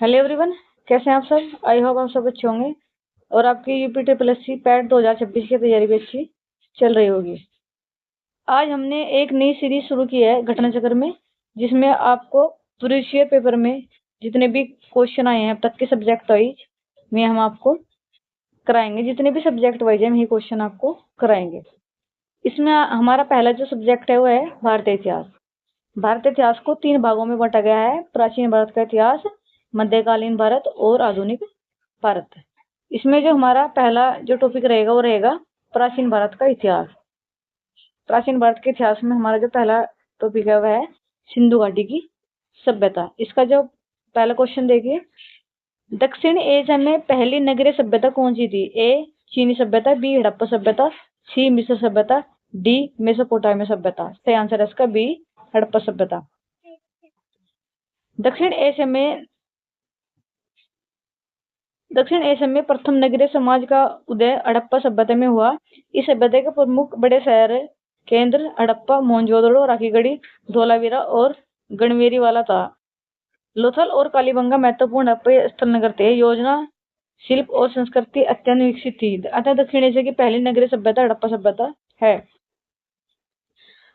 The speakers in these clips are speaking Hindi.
हेलो एवरीवन, कैसे हैं आप सब। आई होप आप सब अच्छे होंगे और आपकी UP triple S C PET 2026 की तैयारी भी अच्छी चल रही होगी। आज हमने एक नई सीरीज शुरू की है घटना चक्र में, जिसमें आपको प्रीवियस ईयर पेपर में जितने भी क्वेश्चन आए हैं अब तक के सब्जेक्ट वाइज में हम आपको कराएंगे। जितने भी सब्जेक्ट वाइज है हम ये क्वेश्चन आपको कराएंगे। इसमें हमारा पहला जो सब्जेक्ट है वो है भारतीय इतिहास। भारतीय इतिहास को 3 भागों में बांटा गया है: प्राचीन भारत का इतिहास, मध्यकालीन भारत और आधुनिक भारत। इसमें जो हमारा पहला जो टॉपिक रहेगा वो रहेगा प्राचीन भारत का इतिहास। प्राचीन भारत के इतिहास में हमारा जो पहला टॉपिक है वह है सिंधु घाटी की सभ्यता। इसका जो पहला क्वेश्चन देखिए, दक्षिण एशिया में पहली नगरीय सभ्यता कौन सी थी? ए चीनी सभ्यता, बी हड़प्पा सभ्यता, सी मिस्र सभ्यता, डी मेसोपोटामिया सभ्यता। सही आंसर है इसका बी हड़प्पा सभ्यता। दक्षिण एशिया में प्रथम नगरीय समाज का उदय हड़प्पा सभ्यता में हुआ। इस सभ्यता के प्रमुख बड़े शहर केंद्र हड़प्पा, मोहनजोदड़ो, राखीगढ़ी, धोलावीरा और गढ़मेरीवाला था। लोथल और कालीबंगा महत्वपूर्ण हड़प्पा स्थल नगर थे। योजना, शिल्प और संस्कृति अत्यंत विकसित थी। अतः दक्षिण एशिया की पहली नगरीय सभ्यता हड़प्पा सभ्यता है।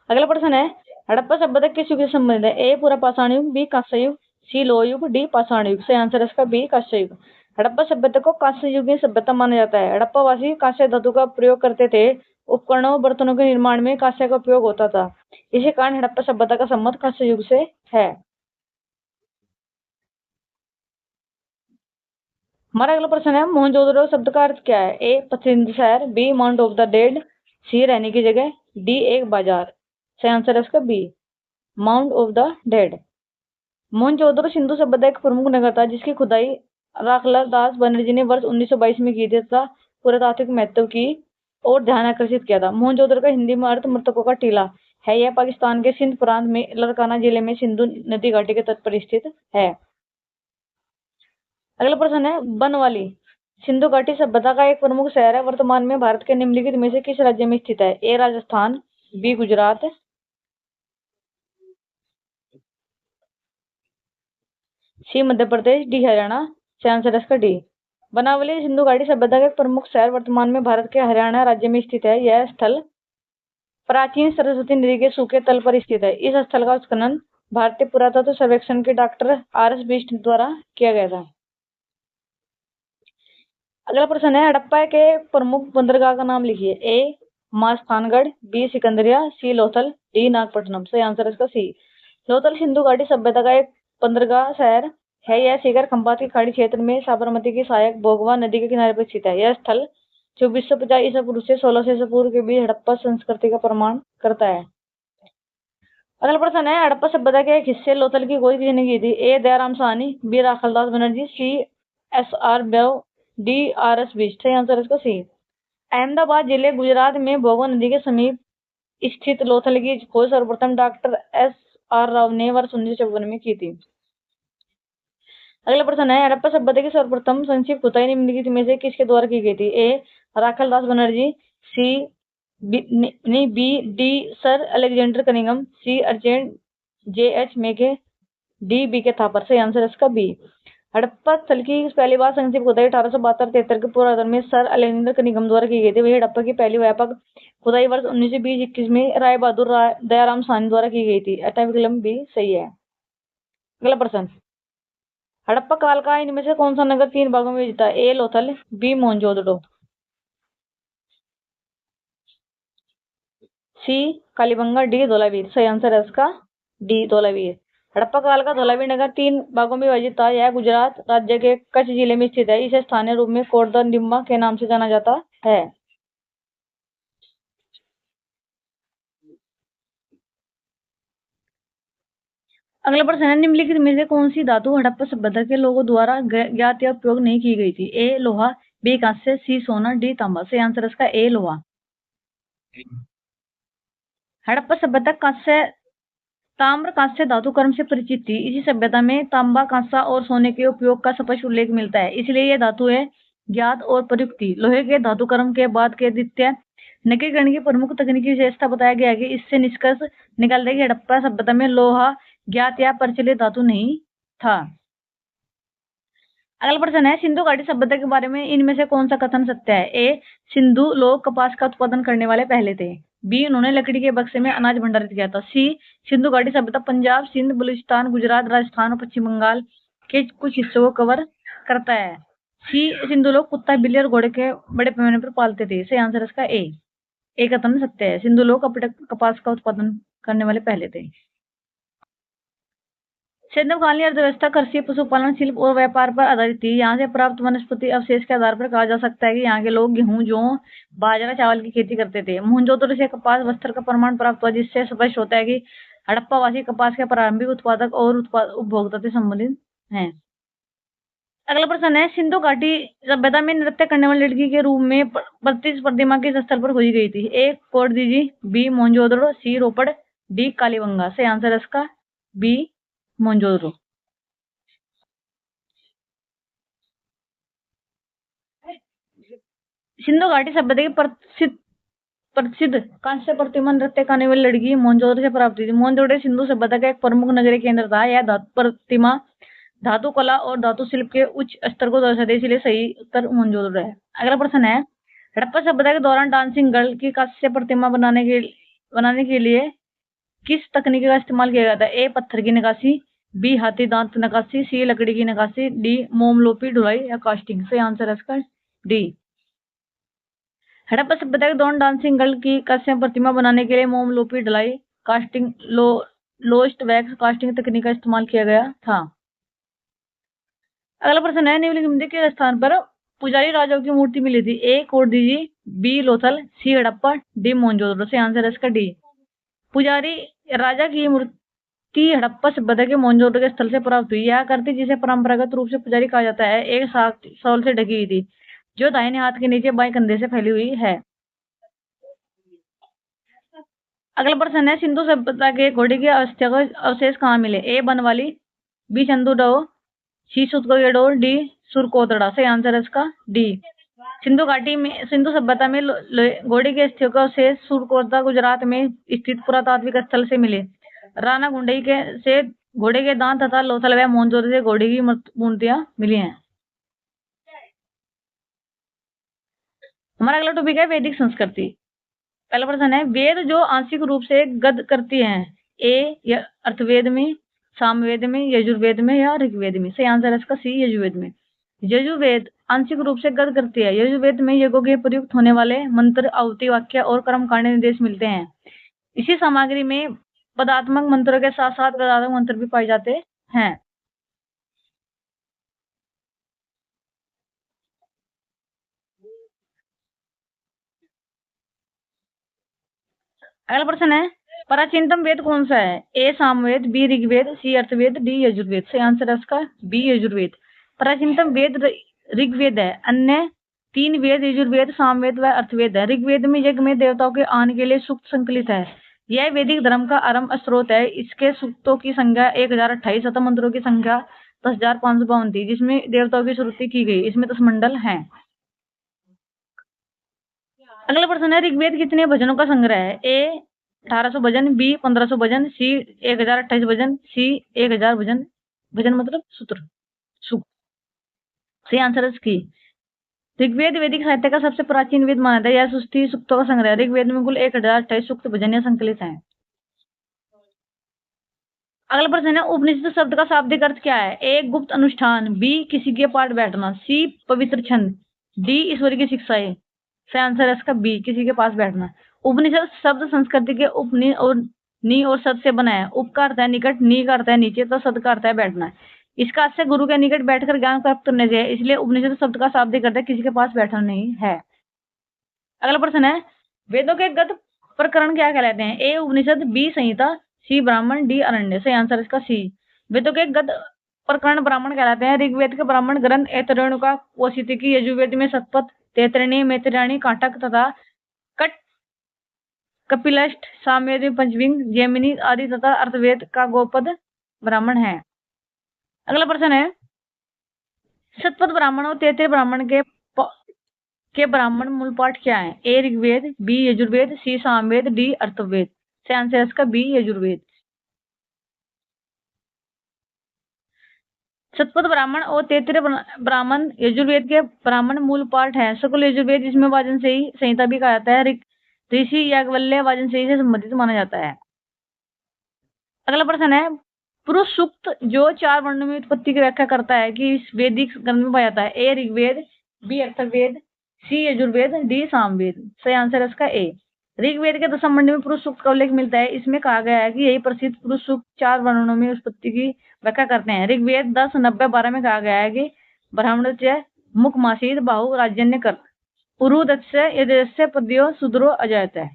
अगला प्रश्न है, हड़प्पा सभ्यता किस युग से संबंधित है? ए पूरा पाषाण युग, बी कांस्य युग, सी लोह युग, डी पाषाण युग। सही आंसर है इसका बी कांस्य युग। हड़प्पा सभ्यता को कांस्य युग की सभ्यता माना जाता है। हड़प्पा वासी कांस्य धातु का प्रयोग करते थे। उपकरणों बर्तनों के निर्माण में कांस्य का उपयोग होता था। इसी कारण हड़प्पा सभ्यता का संबंध कांस्य युग से है। हमारा अगला प्रश्न है, मोहनजोदड़ो शब्द का अर्थ क्या है? ए पसंदीदा शहर, B mount of the dead, C रहने की जगह, डी एक बाजार। सही आंसर है इसका B mount of the dead. Mohenjodaro Sindhu सभ्यता एक प्रमुख नगर था, जिसकी खुदाई राखलाल दास बनर्जी ने वर्ष 1922 में की थी तथा पुरातात्विक महत्व की और ध्यान आकर्षित किया था। मोहनजोदड़ो का हिंदी में अर्थ मृतकों का टीला है। यह पाकिस्तान के सिंध प्रांत में लड़काना जिले में सिंधु नदी घाटी के तट पर स्थित है। अगला प्रश्न है, बनवाली सिंधु घाटी सभ्यता का एक प्रमुख शहर है। वर्तमान में भारत के निम्नलिखित में से किस राज्य में स्थित है? ए राजस्थान, बी गुजरात, सी मध्य प्रदेश, डी हरियाणा। सही आंसर है इसका डी। बनावली सिंधु घाटी सभ्यता का एक प्रमुख शहर वर्तमान में भारत के हरियाणा राज्य में स्थित है। यह स्थल प्राचीन सरस्वती नदी के सूखे तल पर स्थित है। इस स्थल का उत्खनन भारतीय पुरातत्व सर्वेक्षण के डॉक्टर आर.एस. बिष्ट द्वारा किया गया था। अगला प्रश्न है, हड़प्पा के प्रमुख बंदरगाह का नाम लिखिए। ए मास्थानगढ़, बी सिकंदरिया, सी लोथल, डी नागपट्टनम। सही आंसर है इसका सी। लोथल सिंधु घाटी सभ्यता का एक बंदरगाह शहर है। यह सीकर खंबात की खाड़ी क्षेत्र में साबरमती की सहायक भोगवा नदी के किनारे पर स्थित है। यह स्थल 2450 ईसा पूर्व से 1600 ईसा पूर्व के बीच हड़प्पा संस्कृति का प्रमाण करता है। अगला प्रश्न है, हड़प्पा सभ्यता के एक हिस्से लोथल की खोज किसने की थी? A Dayaram Sahni, B Rakhaldas Banerji, C S R. ब्याव, डी आर.एस. बिष्ट। सही आंसर है इसका सी। अहमदाबाद जिले गुजरात में भोगवा नदी के समीप स्थित लोथल की खोज सर्वप्रथम डॉक्टर एस.आर. राव ने वर्ष 1954 में की थी। अगला प्रश्न है, हड़प्पा सभ्यता की सर्वप्रथम संक्षिप्त खुदाई निम्नलिखित में से किसके द्वारा की गई थी? A Rakhaldas Banerji, C B D sir Alexander Cunningham, C अर्जेंट जे.एच. मेघे, डी बी के थापर। सही आंसर है इसका बी। हड़प्पा स्थल की पहली बार संक्षिप्त खुदाई 1872-73 के पूर्वार्ध में सर अलेक्जेंडर कनिंघम द्वारा की गई थी। वही हड़प्पा की पहली व्यापक खुदाई वर्ष 1920-21 में राय बहादुर दयाराम साहनी द्वारा की गई थी। अतः विकल्प बी सही है। अगला प्रश्न, हड़प्पा काल का इनमें से कौन सा नगर 3 भागों में विभाजित है? ए लोथल, बी मोहनजोदड़ो, सी कालीबंगा, डी धोलावीर। सही आंसर है इसका डी धोलावीर। हड़प्पा काल का धोलावीर नगर 3 भागों में विभाजित था। यह गुजरात राज्य के कच्छ जिले में स्थित है। इसे स्थानीय रूप में कोटदंडिम्बा के नाम से जाना जाता है। अगला प्रश्न है, निम्नलिखित में से कौन सी धातु हड़प्पा सभ्यता के लोगों द्वारा ज्ञात या उपयोग नहीं की गई थी? ए लोहा, बी कांस्य, सी सोना, डी तांबा। सही आंसर है इसका ए लोहा। हड़प्पा सभ्यता कांस्य ताम्र कांस्य धातु कर्म से परिचित थी। इसी सभ्यता में तांबा, कांसा और सोने के उपयोग का स्पष्ट उल्लेख मिलता है। इसलिए ये धातुएं ज्ञात और प्रयुक्त थी। लोहे के धातु कर्म के बाद के द्वितीय नकीकरण की प्रमुख तकनीकी विशेषता बताया गया है कि इससे निष्कर्ष निकालता है कि हड़प्पा सभ्यता में लोहा ज्ञात या प्रचलित धातु नहीं था। अगला प्रश्न है, सिंधु घाटी सभ्यता के बारे में इनमें से कौन सा कथन सत्य है? ए, सिंधु लोग कपास का उत्पादन करने वाले पहले थे। बी, उन्होंने लकड़ी के बक्से में अनाज भंडारित किया था। सी, सिंधु घाटी सभ्यता पंजाब, सिंध, बलूचिस्तान, गुजरात, राजस्थान और पश्चिम बंगाल के कुछ हिस्सों को कवर करता है। सी, सिंधु लोग कुत्ता, बिल्ली और घोड़े के बड़े पैमाने पर पालते थे। सही आंसर इसका ए। एक कथन सत्य है, सिंधु लोग कपास का उत्पादन करने वाले पहले थे। सिंधुकालीन अर्थव्यवस्था कृषि, पशुपालन, शिल्प और व्यापार पर आधारित थी। यहाँ से प्राप्त वनस्पति अवशेष के आधार पर कहा जा सकता है कि यहाँ के लोग गेहूं, जौ, बाजरा, चावल की खेती करते थे। मोहनजोदड़ो से कपास वस्त्र का प्रमाण प्राप्त हुआ, जिससे स्पष्ट होता है कि हड़प्पावासी कपास के प्रारंभिक उत्पादक और उपभोक्ता से संबंधित हैं। अगला प्रश्न है, सिंधु घाटी सभ्यता में नृत्य करने वाली लड़की के रूप में प्रतिमा किस स्थल पर खोजी गई थी? ए, कोट दीजी, बी, मोहनजोदड़ो, सी, रोपड़, डी, कालीबंगा। सही आंसर है इसका बी, मोहनजोदड़ो। सिंधु घाटी सभ्यता की प्रसिद्ध कांस्य प्रतिमा नृत्य करने वाली लड़की मोहनजोदड़ो से प्राप्त हुई थी। मोहनजोदड़ो सिंधु सभ्यता का एक प्रमुख नगरीय केंद्र था। यह प्रतिमा धातु कला और धातु शिल्प के उच्च स्तर को दर्शाती है, इसलिए सही उत्तर मोहनजोदड़ो है। अगला प्रश्न है, हड़प्पा सभ्यता के दौरान डांसिंग गर्ल की कांस्य प्रतिमा बनाने के लिए किस तकनीक का इस्तेमाल किया गया था? ए, पत्थर की नक्काशी, बी, हाथी दांत नक्काशी, सी, लकड़ी की नक्काशी, डी, मोमलोपी ढुलाई या कास्टिंग। सही आंसर है इसका डी। हड़प्पा सभ्यता के दौरान डांसिंग गर्ल की कांस्य प्रतिमा बनाने के लिए मोमलोपी ढलाई, कास्टिंग, लोस्ट वैक्स कास्टिंग तकनीक का इस्तेमाल किया गया था। अगला प्रश्न है, निम्नलिखित के स्थान पर पुजारी राजाओं की मूर्ति मिली थी? ए, कोटदीजी, बी, लोथल, सी, हड़प्पा, डी, मोहनजोदड़ो। सही आंसर है इसका डी। पुजारी राजा की मूर्ति हड़प्पा सभ्यता के मोहनजोदड़ो के स्थल से प्राप्त हुई। यह आकृति, जिसे परंपरागत रूप से पुजारी कहा जाता है, एक शॉल से ढकी हुई थी, जो दाहिने हाथ के नीचे बाएं कंधे से फैली हुई है। अगला प्रश्न है, सिंधु सभ्यता के घोड़े के अवशेष कहाँ मिले? ए, बनवाली, बी, चंदूडो, सी, सुतगेडोर, डी, सुरकोतड़ा। सही आंसर है इसका डी। सिंधु सभ्यता में घोड़े के अस्थियों का अवशेष सुरकोतड़ा गुजरात में स्थित पुरातात्विक स्थल से मिले। राणा गुंडई से घोड़े के दांत तथा लोथल व मोहनजोदड़ो से घोड़े की मूर्तियां मिली हैं। हमारा अगला टॉपिक है वैदिक संस्कृति। पहला प्रश्न है, वेद जो आंशिक रूप से गद करती हैं? ए, अर्थवेद में, सामवेद में, यजुर्वेद में या ऋग्वेद में? सही आंसर है इसका सी, यजुर्वेद में। यजुर्वेद आंशिक रूप से गद करती है। यजुर्वेद में यज्ञों के प्रयुक्त होने वाले मंत्र, आहुति, वाक्य और कर्मकांड निर्देश मिलते हैं। इसी सामग्री में पदात्मक मंत्रों के साथ साथ गदात्मक मंत्र भी पाए जाते हैं। अगला प्रश्न है, प्राचीनतम वेद कौन सा है? ए, सामवेद, बी, ऋग्वेद, सी, अर्थवेद, डी, यजुर्वेद। सही आंसर है इसका बी, यजुर्वेद। प्राचीनतम वेद ऋग्वेद है। अन्य 3 वेद यजुर्वेद, सामवेद व अर्थवेद है। ऋग्वेद में यज्ञ में देवताओं के आन के लिए सूक्त संकलित है। यह वैदिक धर्म का आरंभ स्रोत है। इसके सूक्तों की संख्या 1028 तथा मंत्रों की संख्या 10,552 थी, जिसमें देवताओं की श्रुति की गई। इसमें 10 मंडल हैं। अगला प्रश्न है, ऋग्वेद कितने भजनों का संग्रह है? ए, 1800 भजन, बी, 1500 भजन, सी, 1028 भजन, सी, 1000 भजन। भजन मतलब सूत्र, सूक्त। सही आंसर है इसकी ऋग्वेद वैदिक साहित्य का सबसे प्राचीन वेद माना जाता है। यह स्तुति सूक्तों का संग्रह है। ऋग्वेद में कुल 1028 सूक्त भजन या संकलित हैं। अगला प्रश्न है, उपनिषद शब्द का शाब्दिक अर्थ क्या है? ए, गुप्त अनुष्ठान, बी, किसी के पाठ बैठना, सी, पवित्र छंद, डी, ईश्वर की शिक्षाएं। सही आंसर है इसका बी, किसी के पास बैठना। उपनिषद शब्द संस्कृति के उपनि और नी और सद से बना है। उप का अर्थ है निकट, नी का अर्थ है नीचे, तो सद का अर्थ है बैठना। इसका अर्थ से गुरु के निकट बैठकर ज्ञान प्राप्त करने से है, इसलिए उपनिषद शब्द का शाब्दिक अर्थ है किसी के पास बैठना नहीं है। अगला प्रश्न है, वेदों के गद प्रकरण क्या कहलाते हैं? ए, उपनिषद, बी, संहिता, सी, ब्राह्मण, डी, अरण्य। सही आंसर इसका सी। वेदों के गद प्रकरण ब्राह्मण कहलाते हैं। ऋग्वेद के ब्राह्मण ग्रंथ ऐतरेणुका, कौशिकी, यजुर्वेद में शतपथ, तैतरणी, मैत्रेयणी, काटक तथा कट कपिलष्ट, सामवेद में पंचविंग, जैमिनी आदि तथा अर्थवेद का गोपद ब्राह्मण है। अगला प्रश्न है, शतपथ ब्राह्मण और तैतरीय ब्राह्मण के ब्राह्मण मूल पाठ क्या है? ए, ऋग्वेद, बी, यजुर्वेद, सी, सामवेद, डी, अर्थवेद। सही आंसर है इसका बी, यजुर्वेद। शतपथ ब्राह्मण और तैत्तिरीय ब्राह्मण यजुर्वेद के ब्राह्मण मूल पाठ है। शुक्ल यजुर्वेद जिसमें वाजपेयी संहिता भी कहा जाता है। ऋषि याज्ञवल्क्य वाजपेयी से संबंधित माना जाता है। अगला प्रश्न है, पुरुष सूक्त जो 4 वर्णों में उत्पत्ति की व्याख्या करता है कि इस वैदिक ग्रंथ में पाया जाता है। ए ऋग्वेद, बी अथर्ववेद, सी यजुर्वेद, डी सामवेद। सही आंसर है इसका ए। ऋग्वेद के दशम मंडल में पुरुष सूक्त का उल्लेख मिलता है। इसमें कहा गया है कि यही प्रसिद्ध पुरुष सूक्त 4 वर्णों में उत्पत्ति की व्याख्या करते हैं। ऋग्वेद 10, 90, 12 में कहा गया है कि ब्राह्मणस्य मुख मासीद बाहु राजन्य कर उरुदस्य यदस्य पद्यो सुद्रो अजायत है।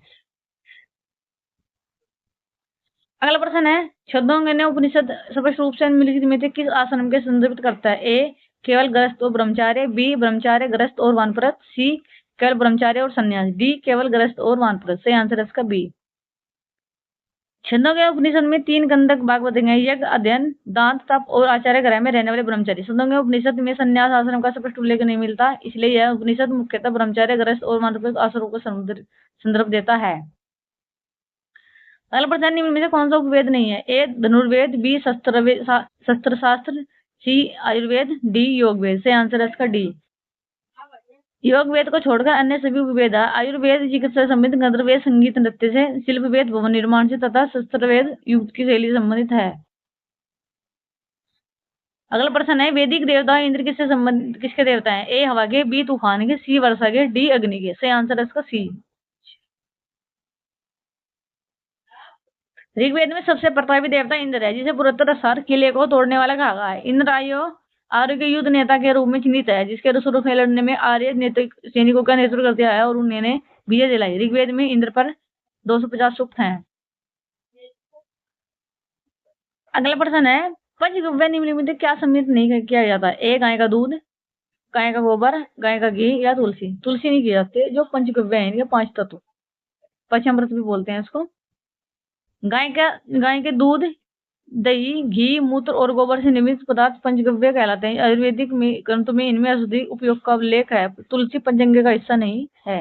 अगला प्रश्न है, छद्मों उपनिषद स्पष्ट रूप से निम्नलिखित में से किस आश्रम के संदर्भित करता है। ए केवल गृहस्थ और ब्रह्मचार्य, बी ब्रह्मचार्य गृहस्थ और वानप्रस्थ, सी केवल ब्रह्मचार्य और संन्यास, डी केवल गृहस्थ और वानप्रस्थ। सही आंसर है इसका बी। छंदों के उपनिषद में 3 गंधक भाग बताए गए, यज्ञ, अध्ययन, दांत, तप और आचार्य गृह में रहने वाले ब्रह्मचारी। छंदों के उपनिषद में संन्यास आश्रम का स्पष्ट उल्लेख नहीं मिलता, इसलिए यह उपनिषद मुख्यतः ब्रह्मचार्य गृहस्थ और वानप्रस्थ आश्रम को संदर्भ देता है। अगला प्रश्न, निम्न में से कौन सा उपवेद नहीं है। ए धनुर्वेद, बी शस्त्र शास्त्र, सी आयुर्वेद, डी योग वेद। सही आंसर है इसका डी। योग वेद को छोड़कर अन्य सभी उपवेद है। आयुर्वेद चिकित्सा संबंधित, गंधर्ववेद संगीत नृत्य से, शिल्प वेद भवन निर्माण से तथा शस्त्रवेद युद्ध की शैली संबंधित है। अगला प्रश्न है, वैदिक देवता इंद्र किससे संबंधित, किसके देवता हैं। ए हवा के, बी तूफान के, सी वर्षा के, डी अग्नि के। सही आंसर है इसका सी। ऋग्वेद में सबसे प्रतापी देवता इंद्र है, जिसे पुरस्तर सार किले को तोड़ने वाला कहा गया है। इंद्र आर्य के युद्ध नेता के रूप में चिन्हित है, जिसके स्वरूप में लड़ने में आर्य सैनिकों का नेतृत्व करते आया और उन्होंने विजय दिलाई। ऋग्वेद में इंद्र पर 250 सूक्त हैं। अगला प्रश्न है, पंचगव्य निम्नलिखित में क्या सम्मिलित नहीं किया जाता। ए गाय का दूध, गाय का गोबर, गाय का घी या तुलसी। तुलसी नहीं किए जाते। जो पंचगव्य है इनके 5 तत्व, पंचामृत भी बोलते हैं इसको। गाय के दूध, दही, घी, मूत्र और गोबर से निर्मित पदार्थ पंचगव्य कहलाते हैं। आयुर्वेदिक ग्रंथों में इनमें औषधि उपयोग का उल्लेख है। तुलसी पंचगव्य का हिस्सा नहीं है।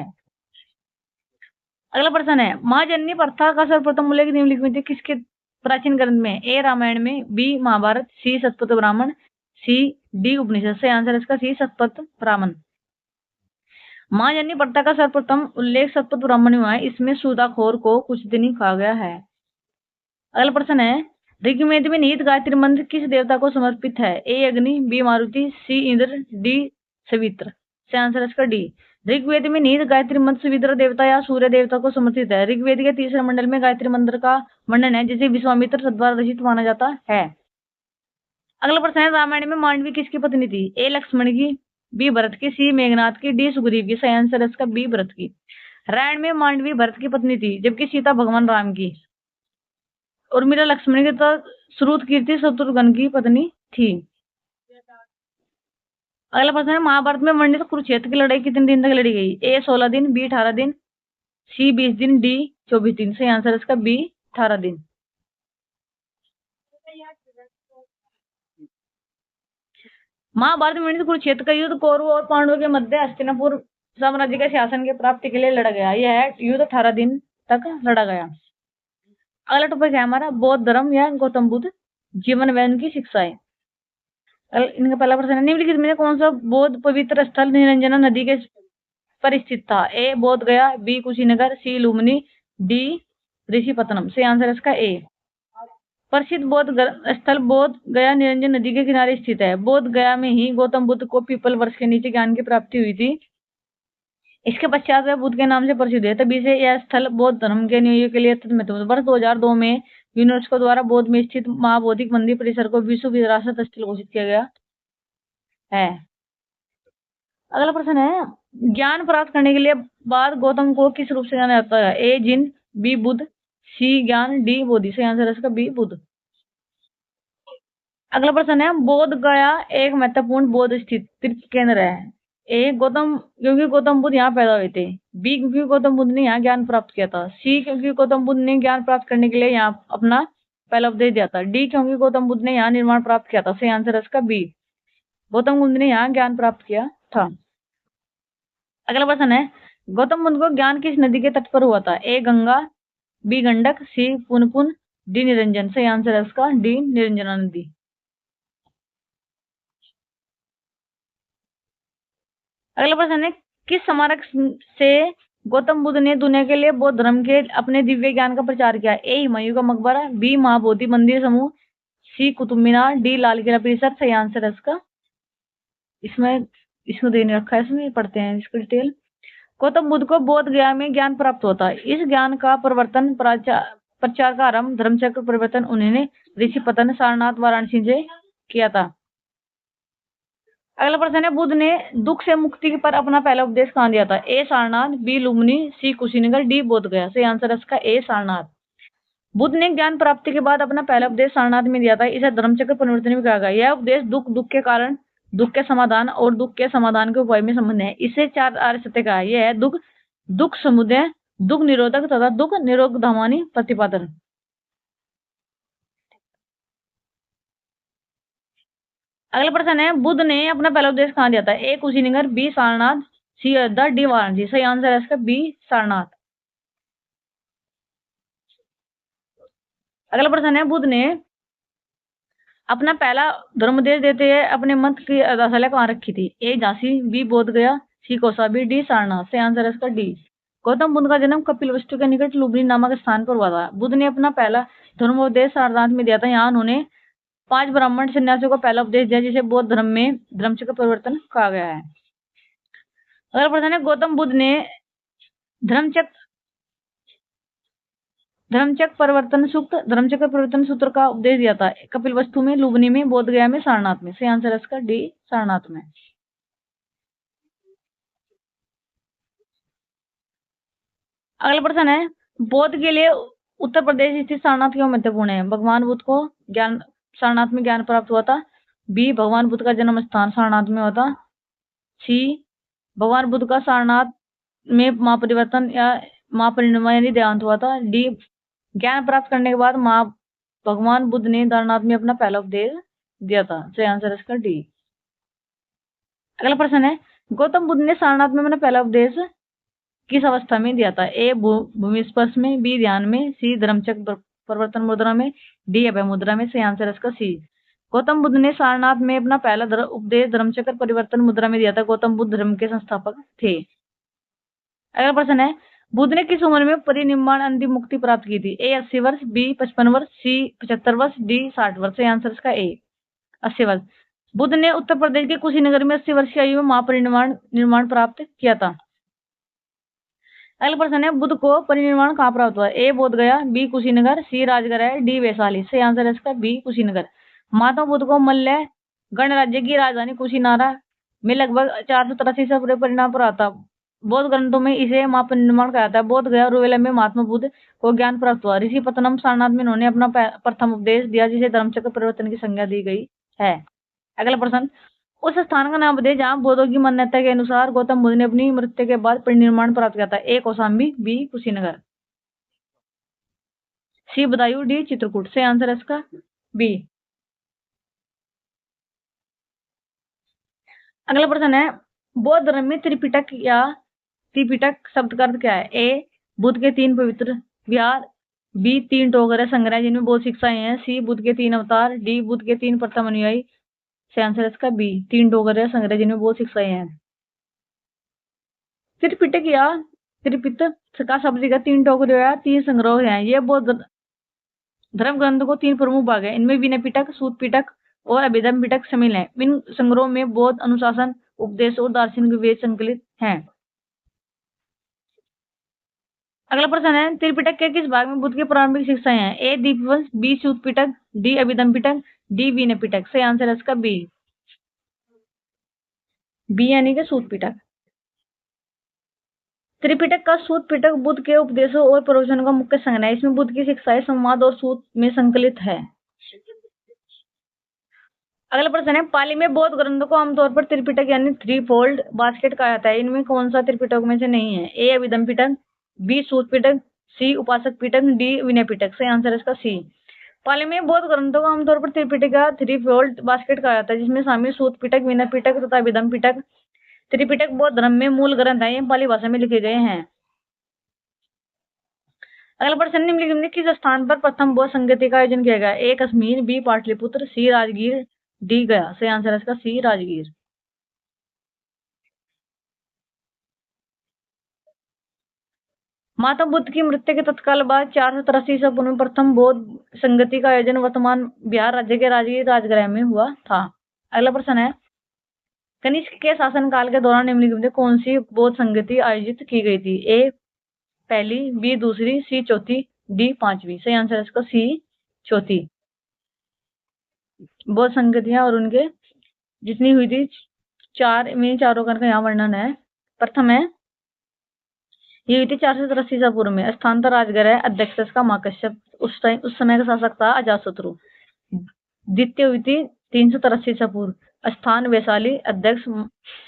अगला प्रश्न है, महाजन्य प्रथा का सर्वप्रथम उल्लेख निम्नलिखित में से किसके प्राचीन ग्रंथ में। ए रामायण में, बी महाभारत, सी शतपथ ब्राह्मण, सी डी उपनिषद। से आंसर इसका सी शतपथ ब्राह्मण। महाजन्य प्रथा का सर्वप्रथम उल्लेख शतपथ ब्राह्मण में हुआ है। इसमें सूदाखोर को कुछ दिन ही कहा गया है। अगला प्रश्न है, ऋग्वेद में निहित गायत्री मंत्र किस देवता को समर्पित है। ए अग्नि, बी मारुति, सी इंद्र, डी सवित्र। से आंसर इसका डी। ऋग्वेद में निहित गायत्री मंत्र सवित्र देवता या सूर्य देवता को समर्पित है। ऋग्वेद के तीसरे मंडल में गायत्री मंत्र का वर्णन है, जिसे विश्वामित्र द्वारा रचित माना जाता है। अगला प्रश्न है, रामायण में मांडवी किसकी पत्नी थी। ए लक्ष्मण की, बी भरत की, सी मेघनाथ की, डी सुग्रीव की। सही आंसर इसका बी भरत की। रामायण में मांडवी भरत की पत्नी थी, जबकि सीता भगवान राम की और मीरा लक्ष्मण की तथा श्रुत कीर्ति शत्रुघ्न की पत्नी थी। अगला प्रश्न है, महाभारत में वर्णित कुरुक्षेत्र की लड़ाई कितने दिन तक लड़ी गई। ए 16 दिन, बी 18 दिन, सी 20 दिन, डी 24 दिन। सही आंसर इसका बी 18 दिन। महाभारत में वर्णित कुरुक्षेत्र का युद्ध कौरवों और पांडवों के मध्य हस्तिनापुर साम्राज्य के शासन की प्राप्ति के लिए लड़ा गया। यह युद्ध 18 दिन तक लड़ा गया। अगला टॉपिक है हमारा बौद्ध धर्म या गौतम बुद्ध जीवन व उनकी शिक्षाएं। इनका पहला प्रश्न है, निम्नलिखित में कौन सा बौद्ध पवित्र स्थल निरंजना नदी के पर स्थित था। ए बोध गया, बी कुशीनगर, सी लुम्बिनी, डी ऋषिपत्तनम। से आंसर इसका ए। प्रसिद्ध बौद्ध स्थल बोध गया निरंजन नदी के किनारे स्थित है। बोध गया में ही गौतम बुद्ध को पीपल वृक्ष के नीचे ज्ञान की प्राप्ति हुई थी। इसके पश्चात वह बुद्ध के नाम से प्रसिद्ध है, तभी से यह स्थल बौद्ध धर्म के अनुयायियों के लिए महत्वपूर्ण। वर्ष 2002 में यूनेस्को द्वारा बौद्ध में स्थित महाबोधि मंदिर परिसर को विश्व विरासत स्थल घोषित किया गया है। अगला प्रश्न है, ज्ञान प्राप्त करने के लिए बाद गौतम को किस रूप से जाना जाता है। ए जिन, बी बुद्ध, सी ज्ञान, डी बोधि। सही आंसर है इसका बी बुद्ध। अगला प्रश्न है, बोध गया एक महत्वपूर्ण बौद्ध स्थित तीर्थ केंद्र है। ए गौतम, क्योंकि गौतम बुद्ध यहाँ पैदा हुए थे। बी क्योंकि गौतम बुद्ध ने यहाँ ज्ञान प्राप्त किया था। सी क्योंकि गौतम बुद्ध ने ज्ञान प्राप्त करने के लिए यहाँ अपना पहला उपदेश दिया था। डी क्योंकि गौतम बुद्ध ने यहाँ निर्माण प्राप्त किया था। सही आंसर है इसका बी, गौतम बुद्ध ने यहाँ ज्ञान प्राप्त किया था। अगला प्रश्न है, गौतम बुद्ध को ज्ञान किस नदी के तट पर हुआ था। ए गंगा, बी गंडक, सी पुनपुन, डी निरंजन। सही आंसर है इसका डी निरंजना नदी। अगला प्रश्न है, किस स्मारक से गौतम बुद्ध ने दुनिया के लिए बौद्ध धर्म के अपने दिव्य ज्ञान का प्रचार किया? ए हुमायूं का मकबरा, बी महाबोधि मंदिर समूह, सी कुतुब मीनार, डी लाल किला परिसर। सही आंसर है इसका। इसमें इसमें देने रखा है, इसमें पढ़ते हैं इसकी डिटेल। गौतम बुद्ध को बोध गया में ज्ञान प्राप्त होता है। इस ज्ञान का प्रवर्तन प्रचार का आरंभ धर्मचक्र परिवर्तन उन्होंने ऋषि पतन सारनाथ वाराणसी से किया था। अगला प्रश्न है, बुद्ध ने दुख से मुक्ति पर अपना पहला उपदेश कहाँ दिया था? ए सारनाथ, बी लुम्बिनी, सी कुशीनगर, डी बोध गया। सही आंसर है इसका ए सारनाथ। बुद्ध ने ज्ञान प्राप्ति के बाद अपना पहला उपदेश सारनाथ में दिया था। इसे धर्मचक्र परिवर्तन भी कहा गया। यह उपदेश दुख के कारण, दुख के समाधान और दुख के समाधान के उपाय में संबंध है। इसे 4 आर्य सत्य कहा है। यह है दुख समुदय, दुख निरोधक तथा दुख निरोधमानी प्रतिपादन। अगला प्रश्न है, बुद्ध ने अपना पहला उपदेश कहाँ दिया था? ए कुशीनगर, बी सारनाथ, सी अयोध्या, डी वाराणसी। सही आंसर है इसका बी सारनाथ। अगला प्रश्न है, बुद्ध ने अपना पहला धर्मोपदेश देते हुए अपने मत की आधारशिला कहाँ रखी थी? ए झांसी, बी बोध गया, सी कौसाबी, डी सारनाथ। सही आंसर है इसका डी। गौतम बुद्ध का जन्म कपिलवस्तु के निकट लुम्बिनी नामक स्थान पर हुआ था। बुद्ध ने अपना पहला धर्मोपदेश सारनाथ में दिया था। यहाँ उन्होंने 5 ब्राह्मण सन्यासियों को पहला उपदेश दिया, जिसे बौद्ध धर्म में धर्मचक्र परिवर्तन कहा गया है। अगला प्रश्न है, गौतम बुद्ध ने धर्मचक्र परिवर्तन सूत्र का उपदेश दिया था। कपिलवस्तु में, लुम्बिनी में, बोध गया में, सारनाथ में। सही आंसर है इसका डी सारनाथ में। अगला प्रश्न है, बौद्ध के लिए उत्तर प्रदेश स्थित सारनाथ क्यों महत्वपूर्ण है? भगवान बुद्ध को सारनाथ में ज्ञान प्राप्त हुआ था। बी भगवान बुद्ध का जन्म स्थान सारनाथ में हुआ था। सी भगवान बुद्ध का सारनाथ में महापरिवर्तन या महापरिनिर्वाण यानी देहांत हुआ था। डी ज्ञान प्राप्त करने के बाद भगवान बुद्ध ने सारनाथ में अपना पहला उपदेश दिया था। सही आंसर है इसका डी। अगला प्रश्न है, गौतम बुद्ध ने सारनाथ में अपना पहला उपदेश किस अवस्था में दिया था? ए भूमि स्पर्श में, बी ध्यान में, सी धर्मचक्र परिवर्तन मुद्रा में, डी अभय मुद्रा में। सही आंसर है इसका सी। गौतम बुद्ध ने सारनाथ में अपना पहला उपदेश धर्मचक्र परिवर्तन मुद्रा में दिया था। गौतम बुद्ध धर्म के संस्थापक थे। अगला प्रश्न है, बुद्ध ने किस उम्र में परिनिर्वाण अंतिम मुक्ति प्राप्त की थी? ए 80 वर्ष, बी 55 वर्ष, सी 75 वर्ष, डी 60 वर्ष। सही आंसर इसका ए 80 वर्ष। बुद्ध ने उत्तर प्रदेश के कुशीनगर में 80 वर्ष की आयु में महापरिनिर्वाण प्राप्त किया था। अगला प्रश्न है, बुद्ध को परिनिर्वाण कहाँ प्राप्त हुआ? ए बोध गया, बी कुशीनगर, सी राजगृह, डी वैशाली। सही आंसर है इसका बी कुशीनगर। महात्मा बुद्ध को मल्ल गणराज्य की राजधानी कुशीनारा में लगभग 483 से परिणाम पर आता। बौद्ध ग्रंथों में इसे महापरिनिर्वाण कहा जाता है। बोध गया और रूवेला में महात्मा बुद्ध को ज्ञान प्राप्त हुआ। ऋषि पतनम सारनाथ में उन्होंने अपना प्रथम उपदेश दिया, जिसे धर्मचक्र परिवर्तन की संज्ञा दी गई है। अगला प्रश्न, उस स्थान का नाम बताइए जहाँ बौद्धों की मान्यता के अनुसार गौतम बुद्ध ने अपनी मृत्यु के बाद परिनिर्वाण प्राप्त किया था। ए कौशाम्बी, बी कुशीनगर, सी बदायूं, डी चित्रकूट। सही आंसर है इसका बी। अगला प्रश्न है, बौद्ध धर्म में त्रिपिटक शब्द का अर्थ क्या है? ए बुद्ध के 3 पवित्र विहार, बी 3 टोकरे संग्रह जिनमें बहुत शिक्षाएं हैं, सी बुद्ध के 3 अवतार, डी बुद्ध के 3 प्रथम अनुयायी। सही आंसर है इसका बी 3 टोकरे संग्रह जिनमें बहुत शिक्षाएं हैं। त्रिपिटक या त्रिपित का शब्द का 3 टोकरे या 3 संग्रह हैं। ये बौद्ध धर्म ग्रंथों को 3 प्रमुख भाग है। इनमें विनय पिटक, सूत पिटक और अभिधम पिटक शामिल है। इन संग्रहों में बौद्ध अनुशासन, उपदेश और दार्शनिक विवेक संकलित हैं। अगला प्रश्न है, त्रिपिटक के किस भाग में बुद्ध की प्रारंभिक शिक्षाएं हैं? ए दीपवंश, बी सूत पिटक, डी अभिधम पिटक, डी विनय पिटक। सही आंसर है इसका बी यानी कि सूत पिटक। त्रिपिटक का सूत पिटक बुद्ध के उपदेशों और प्रवचनों का मुख्य संग्रह है। इसमें बुद्ध की शिक्षाएं संवाद और सूत में संकलित है। अगला प्रश्न है, पाली में बौद्ध ग्रंथों को आमतौर पर त्रिपिटक यानी 3 फोल्ड बास्केट कहा जाता है। इनमें कौन सा त्रिपिटक में से नहीं है? ए अभिधम पिटक, बी सूत पिटक, सी उपासक पिटक, डी विनय पिटक। सही आंसर है इसका सी। पाली में बौद्ध ग्रंथों को आमतौर पर त्रिपिटक या 3 फोल्ड बास्केट कहा जाता है, जिसमें शामिल सूत पिटक, विनय पिटक तथा अभिधम पिटक। त्रिपिटक बौद्ध धर्म में मूल ग्रंथ है। ये पाली भाषा में लिखे गए हैं। अगला प्रश्न, निम्नलिखित में किस स्थान पर प्रथम बौद्ध संगति का आयोजन किया गया? ए कश्मीर, बी पाटलिपुत्र, सी राजगीर, डी गया। सही आंसर है इसका सी राजगीर। महात्मा बुद्ध की मृत्यु के तत्काल बाद 483 ईसा पूर्व में प्रथम बौद्ध संगति का आयोजन वर्तमान बिहार राज्य के राजगीर राजगृह में हुआ था। अगला प्रश्न है, कनिष्क के शासनकाल के दौरान निम्नलिखित में कौन सी बौद्ध संगति आयोजित की गई थी? ए पहली, बी दूसरी, सी चौथी, डी पांचवी। सही आंसर है इसका सी चौथी। बौद्ध संगतियां और उनके जितनी हुई थी चारों का यहाँ वर्णन है। प्रथम है, ये हुई थी 483 ईसा पूर्व में। स्थान था राजगृह, अध्यक्ष का माँ कश्यप, उस समय का शासक था अजातशत्रु। द्वितीय हुई थी 383 ईसा पूर्व। स्थान वैशाली, अध्यक्ष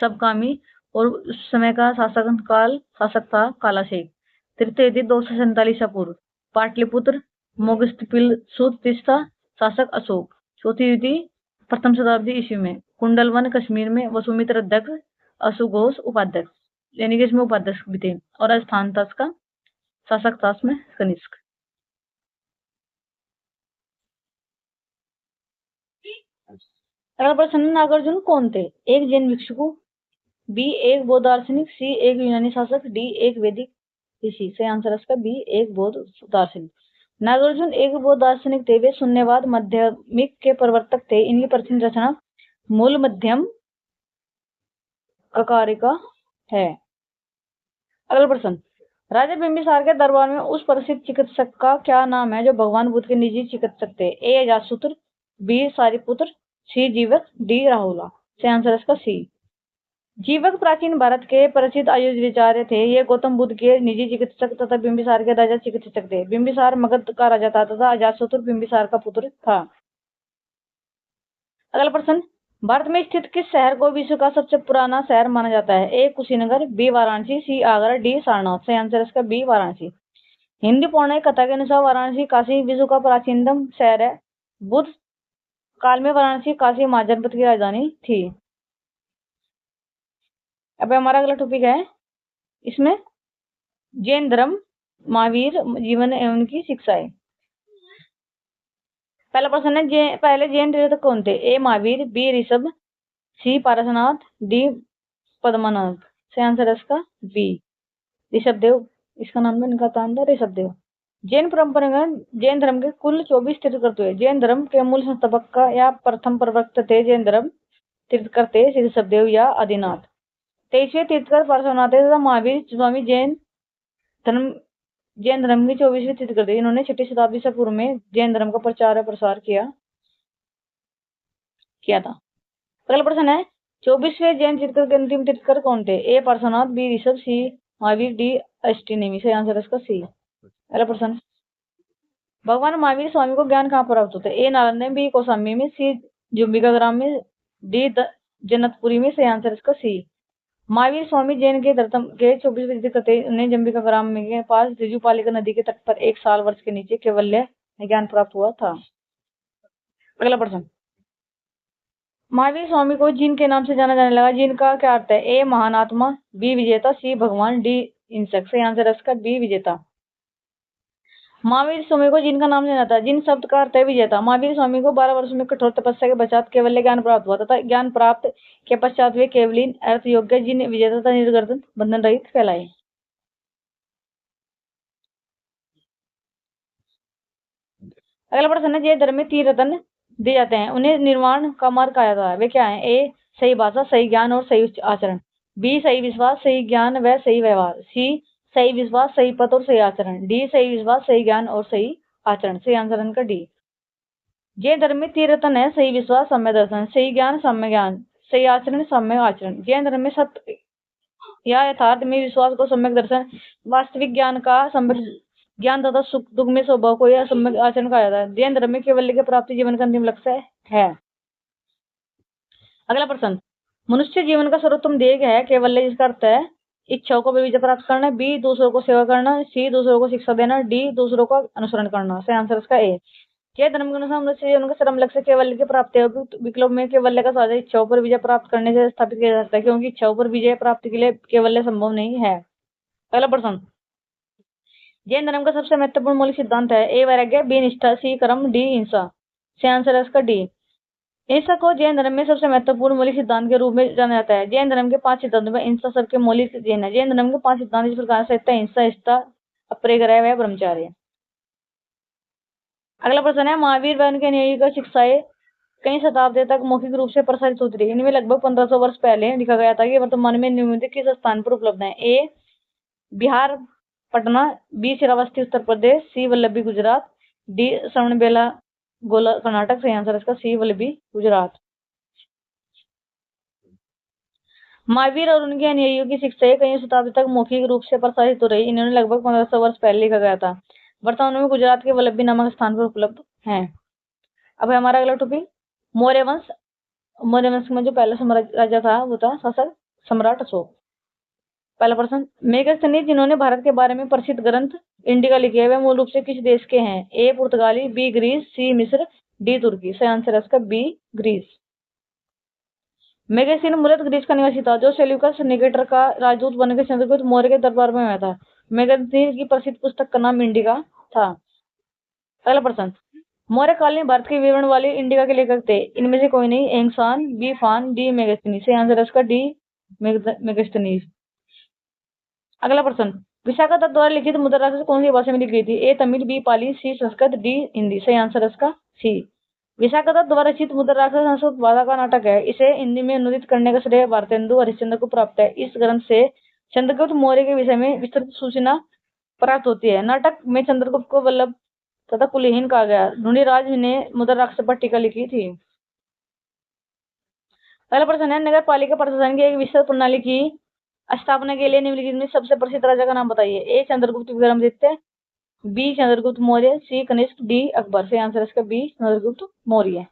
सबकामी और उस समय का शासक था कालाशेख। तृतीय हुई थी 247 ईसा पूर्व। पाटलिपुत्र, मोगस्तिपिल तीसरा शासक अशोक। चौथी हुई थी प्रथम शताब्दी ईस्वी में कुंडलवन कश्मीर में वसुमित्र अध्यक्ष, अशुघोष उपाध्यक्ष, यानी कि इसमें उपाध्यक्ष भी थे। और स्थान था इसका, शासक था इसमें कनिष्क। अगला प्रश्न, नागार्जुन कौन थे? एक जैन भिक्षुक, बी एक बौद्ध दार्शनिक, सी एक यूनानी शासक, डी एक वैदिक ऋषि। सही आंसर इसका बी एक बौद्ध दार्शनिक। नागार्जुन एक बौद्ध दार्शनिक थे। वे शून्यवाद माध्यमिक के प्रवर्तक थे। इनकी प्राचीन रचना मूल मध्यम ककारिका है। अगला प्रश्न, राजा बिंबिसार के दरबार में उस प्रसिद्ध चिकित्सक का क्या नाम है जो भगवान बुद्ध के निजी चिकित्सक थे? ए अजातशत्रु, बी सारिपुत्र, सी जीवक, डी राहुला। सही आंसर इसका सी। जीवक प्राचीन भारत के प्रसिद्ध आयुर्वेदाचार्य थे। ये गौतम बुद्ध के निजी चिकित्सक तथा बिंबिसार के राजा चिकित्सक थे। बिंबिसार मगध का राजा था तथा अजातशत्रु बिंबिसार का पुत्र था। अगला प्रश्न, भारत में स्थित किस शहर को विश्व का सबसे पुराना शहर माना जाता है? ए कुशीनगर, बी वाराणसी, सी आगरा, डी सारनाथ। सही आंसर इसका बी वाराणसी। हिंदू पौराणिक कथा के अनुसार वाराणसी काशी विश्व का प्राचीनतम शहर है। बुद्ध काल में वाराणसी काशी महाजनपद की राजधानी थी। अब हमारा अगला टॉपिक है, इसमें जैन धर्म, महावीर जीवन एवं उनकी शिक्षाएं। पहला प्रश्न है, पहले जैन तीर्थक कौन थे? ए महावीर, बी ऋषभ, सी पारसनाथ, डी पद्मनाभ। सही आंसर है इसका बी ऋषभ देव। इसका नाम था, इनका नाम था ऋषभ देव। जैन परंपरा में जैन धर्म के कुल 24 तीर्थकर हुए। जैन धर्म के मूल संस्थापक का या प्रथम प्रवक्ता थे जैन धर्म तीर्थकर थे ऋषभ देव या आदिनाथ। 23वें तीर्थकर पार्श्वनाथ तथा महावीर स्वामी जैन धर्म की 24वीं तीर्थकर थे। इन्होंने 6ठी शताब्दी से पूर्व में जैन धर्म का प्रचार और प्रसार किया था। अगला प्रश्न है, 24वें जैन तीर्थकर के अंतिम तीर्थकर कौन थे? ए पार्श्वनाथ, बी ऋषभ, सी महावीर, डी अष्टनेमी। सही आंसर इसका सी। अगला प्रश्न, भगवान महावीर स्वामी को ज्ञान कहाँ प्राप्त होता है? ए नालंदा में, बी कौशाम्बी में, सी जुम्बिका ग्राम में, डी जनकपुरी में। सही आंसर इसका सी। महावीर स्वामी जैन के धर्म के 24वें तीर्थकर उन्हें जम्बिका ग्राम में के पास रिजुपालिका नदी के तट पर 1 साल वर्ष के नीचे केवल्य ज्ञान प्राप्त हुआ था। अगला प्रश्न, महावीर स्वामी को जिन के नाम से जाना जाने लगा, जिन का क्या अर्थ है? ए महान आत्मा, बी विजेता, सी भगवान, डी इंसक। सही आंसर है इसका बी विजेता। महावीर स्वामी को जिनका नाम जाना जाता है, जिन शब्द का अर्थ है विजेता। महावीर स्वामी को 12 वर्ष में कठोर तपस्या के पश्चात केवल्य ज्ञान प्राप्त हुआ तथा ज्ञान प्राप्त के पश्चात वे केवलीन अर्थ योग्य जिन विजेता तथा निर्गत बंधन रहित कहलाए। अगला प्रश्न है, जैन धर्म में 3 रत्न दिए जाते हैं, उन्हें निर्वाण का मार्ग कहा जाता है, वे क्या है? ए सही भाषा, सही ज्ञान और सही आचरण, बी सही विश्वास, सही ज्ञान व सही व्यवहार, सी सही विश्वास, सही पद और सही आचरण, डी सही विश्वास, सही ज्ञान और सही आचरण। सही आंसर इनका डी। जैन धर्म में 3 रत्न है, सही विश्वास, सम्य दर्शन, सही ज्ञान, सम्य ज्ञान, सही आचरण, सम्य आचरण। जैन धर्म में सत्य या यथार्थ में विश्वास को सम्यक दर्शन, वास्तविक ज्ञान का सम्यक ज्ञान तथा सुख दुख में स्वभाव को यह सम्यक आचरण कहा जाता है। जैन धर्म में केवल्य की प्राप्ति जीवन का अंतिम लक्ष्य है। अगला प्रश्न, मनुष्य जीवन का सर्वोत्तम ध्येय है? केवल्य, जिसका अर्थ है इच्छाओं को विजय प्राप्त करना, बी दूसरों को सेवा करना, सी दूसरों को शिक्षा देना, डी दूसरों का अनुसरण करना। सही आंसर इसका ए। जैन धर्म के अनुसार मनुष्य जीवन का चरम लक्ष्य केवल्य की प्राप्ति है। विकल्प में केवल्य का साझा इच्छाओं पर विजय प्राप्त करने से स्थापित किया जा सकता है, क्योंकि इच्छाओं पर विजय प्राप्ति के लिए केवल्य संभव नहीं है। अगला प्रश्न, जैन धर्म का सबसे महत्वपूर्ण मौलिक सिद्धांत है? ए वैराग्य, बी निष्ठा, सी कर्म, डी हिंसा। सही आंसर है इसका डी। हिंसा को जैन धर्म में सबसे महत्वपूर्ण मौलिक सिद्धांत के रूप में जाना जाता है। जैन धर्म के 5 सिद्धांतों में हिंसा सबके मौलिक जैन है। जैन धर्म के 5 सिद्धांत इस प्रकार से: हिंसा, अपरिग्रह व ब्रह्मचार्य। अगला प्रश्न है, महावीर व उनके अनुयायी का शिक्षाएं कई शताब्दी तक मौखिक रूप से प्रसारित होती रही। इनमें लगभग 1500 वर्ष पहले लिखा गया था कि वर्तमान में निम्नलिखित किस स्थान पर उपलब्ध है? ए बिहार पटना, बी श्रावस्ती उत्तर प्रदेश, सी वल्लभी गुजरात, डी श्रवणबेला गोला कर्नाटक। सही आंसर इसका सी वल्लभी गुजरात। महावीर और उनके अनुयायियों की शिक्षाएं कई शताब्दी तक मौखिक रूप से प्रसारित हो रही। इन्होंने लगभग 1500 वर्ष पहले लिखा गया था। वर्तमान में गुजरात के वल्लभी नामक स्थान पर उपलब्ध है। अब हमारा अगला टॉपिक, मौर्य वंश। मौर्य वंश में जो पहला राजा था वो था शासक सम्राट अशोक। पहला प्रश्न, मेगास्थनीज जिन्होंने भारत के बारे में प्रसिद्ध ग्रंथ इंडिका लिखे हैं वे मूल रूप से किस देश के हैं? ए पुर्तगाली, बी ग्रीस, सी मिस्र, डी तुर्की। सही आंसर है इसका बी ग्रीस। मेगास्थनीज मूलतः ग्रीस का निवासी था जो सेल्यूकस निकेटर का राजदूत बनकर चंद्रगुप्त मौर्य के दरबार में आया था। मेगास्थनीज की प्रसिद्ध पुस्तक का नाम इंडिका था। अगला प्रश्न, मौर्य कालीन भारत के विवरण वाले इंडिका के लेखक थे। इनमें से कोई नहीं, एंगसान, बी फान, डी मेगास्थनीज। सही आंसर है इसका डी मेगास्थनीज। अगला प्रश्न, विशाखा दत्त द्वारा लिखित मुद्रा राक्षस कौन सी भाषा में लिखी गई थी? ए तमिल, बी पाली, सी संस्कृत, डी हिंदी। सही आंसर है इसका सी। विशाखा दत्त द्वारा रचित मुद्रा राक्षस संस्कृत भाषा का नाटक है। इसे हिंदी में अनुदित करने का श्रेय भारतेंदु हरिश्चंद्र को प्राप्त है। इस ग्रंथ से चंद्रगुप्त मौर्य के विषय में विस्तृत सूचना प्राप्त होती है। नाटक में चंद्रगुप्त को वल्लभ तथा कुलीन कहा गया। ढूंढीराज ने मुद्रा राक्षस पर टीका लिखी थी। अगला प्रश्न है, नगर पालिका प्रशासन की एक विस्तृत प्रणाली की स्थापना के लिए निम्नलिखित में सबसे प्रसिद्ध राजा का नाम बताइए? ए चंद्रगुप्त विक्रमादित्य, बी चंद्रगुप्त मौर्य, सी कनिष्क, डी अकबर। सही आंसर इसका बी चंद्रगुप्त मौर्य।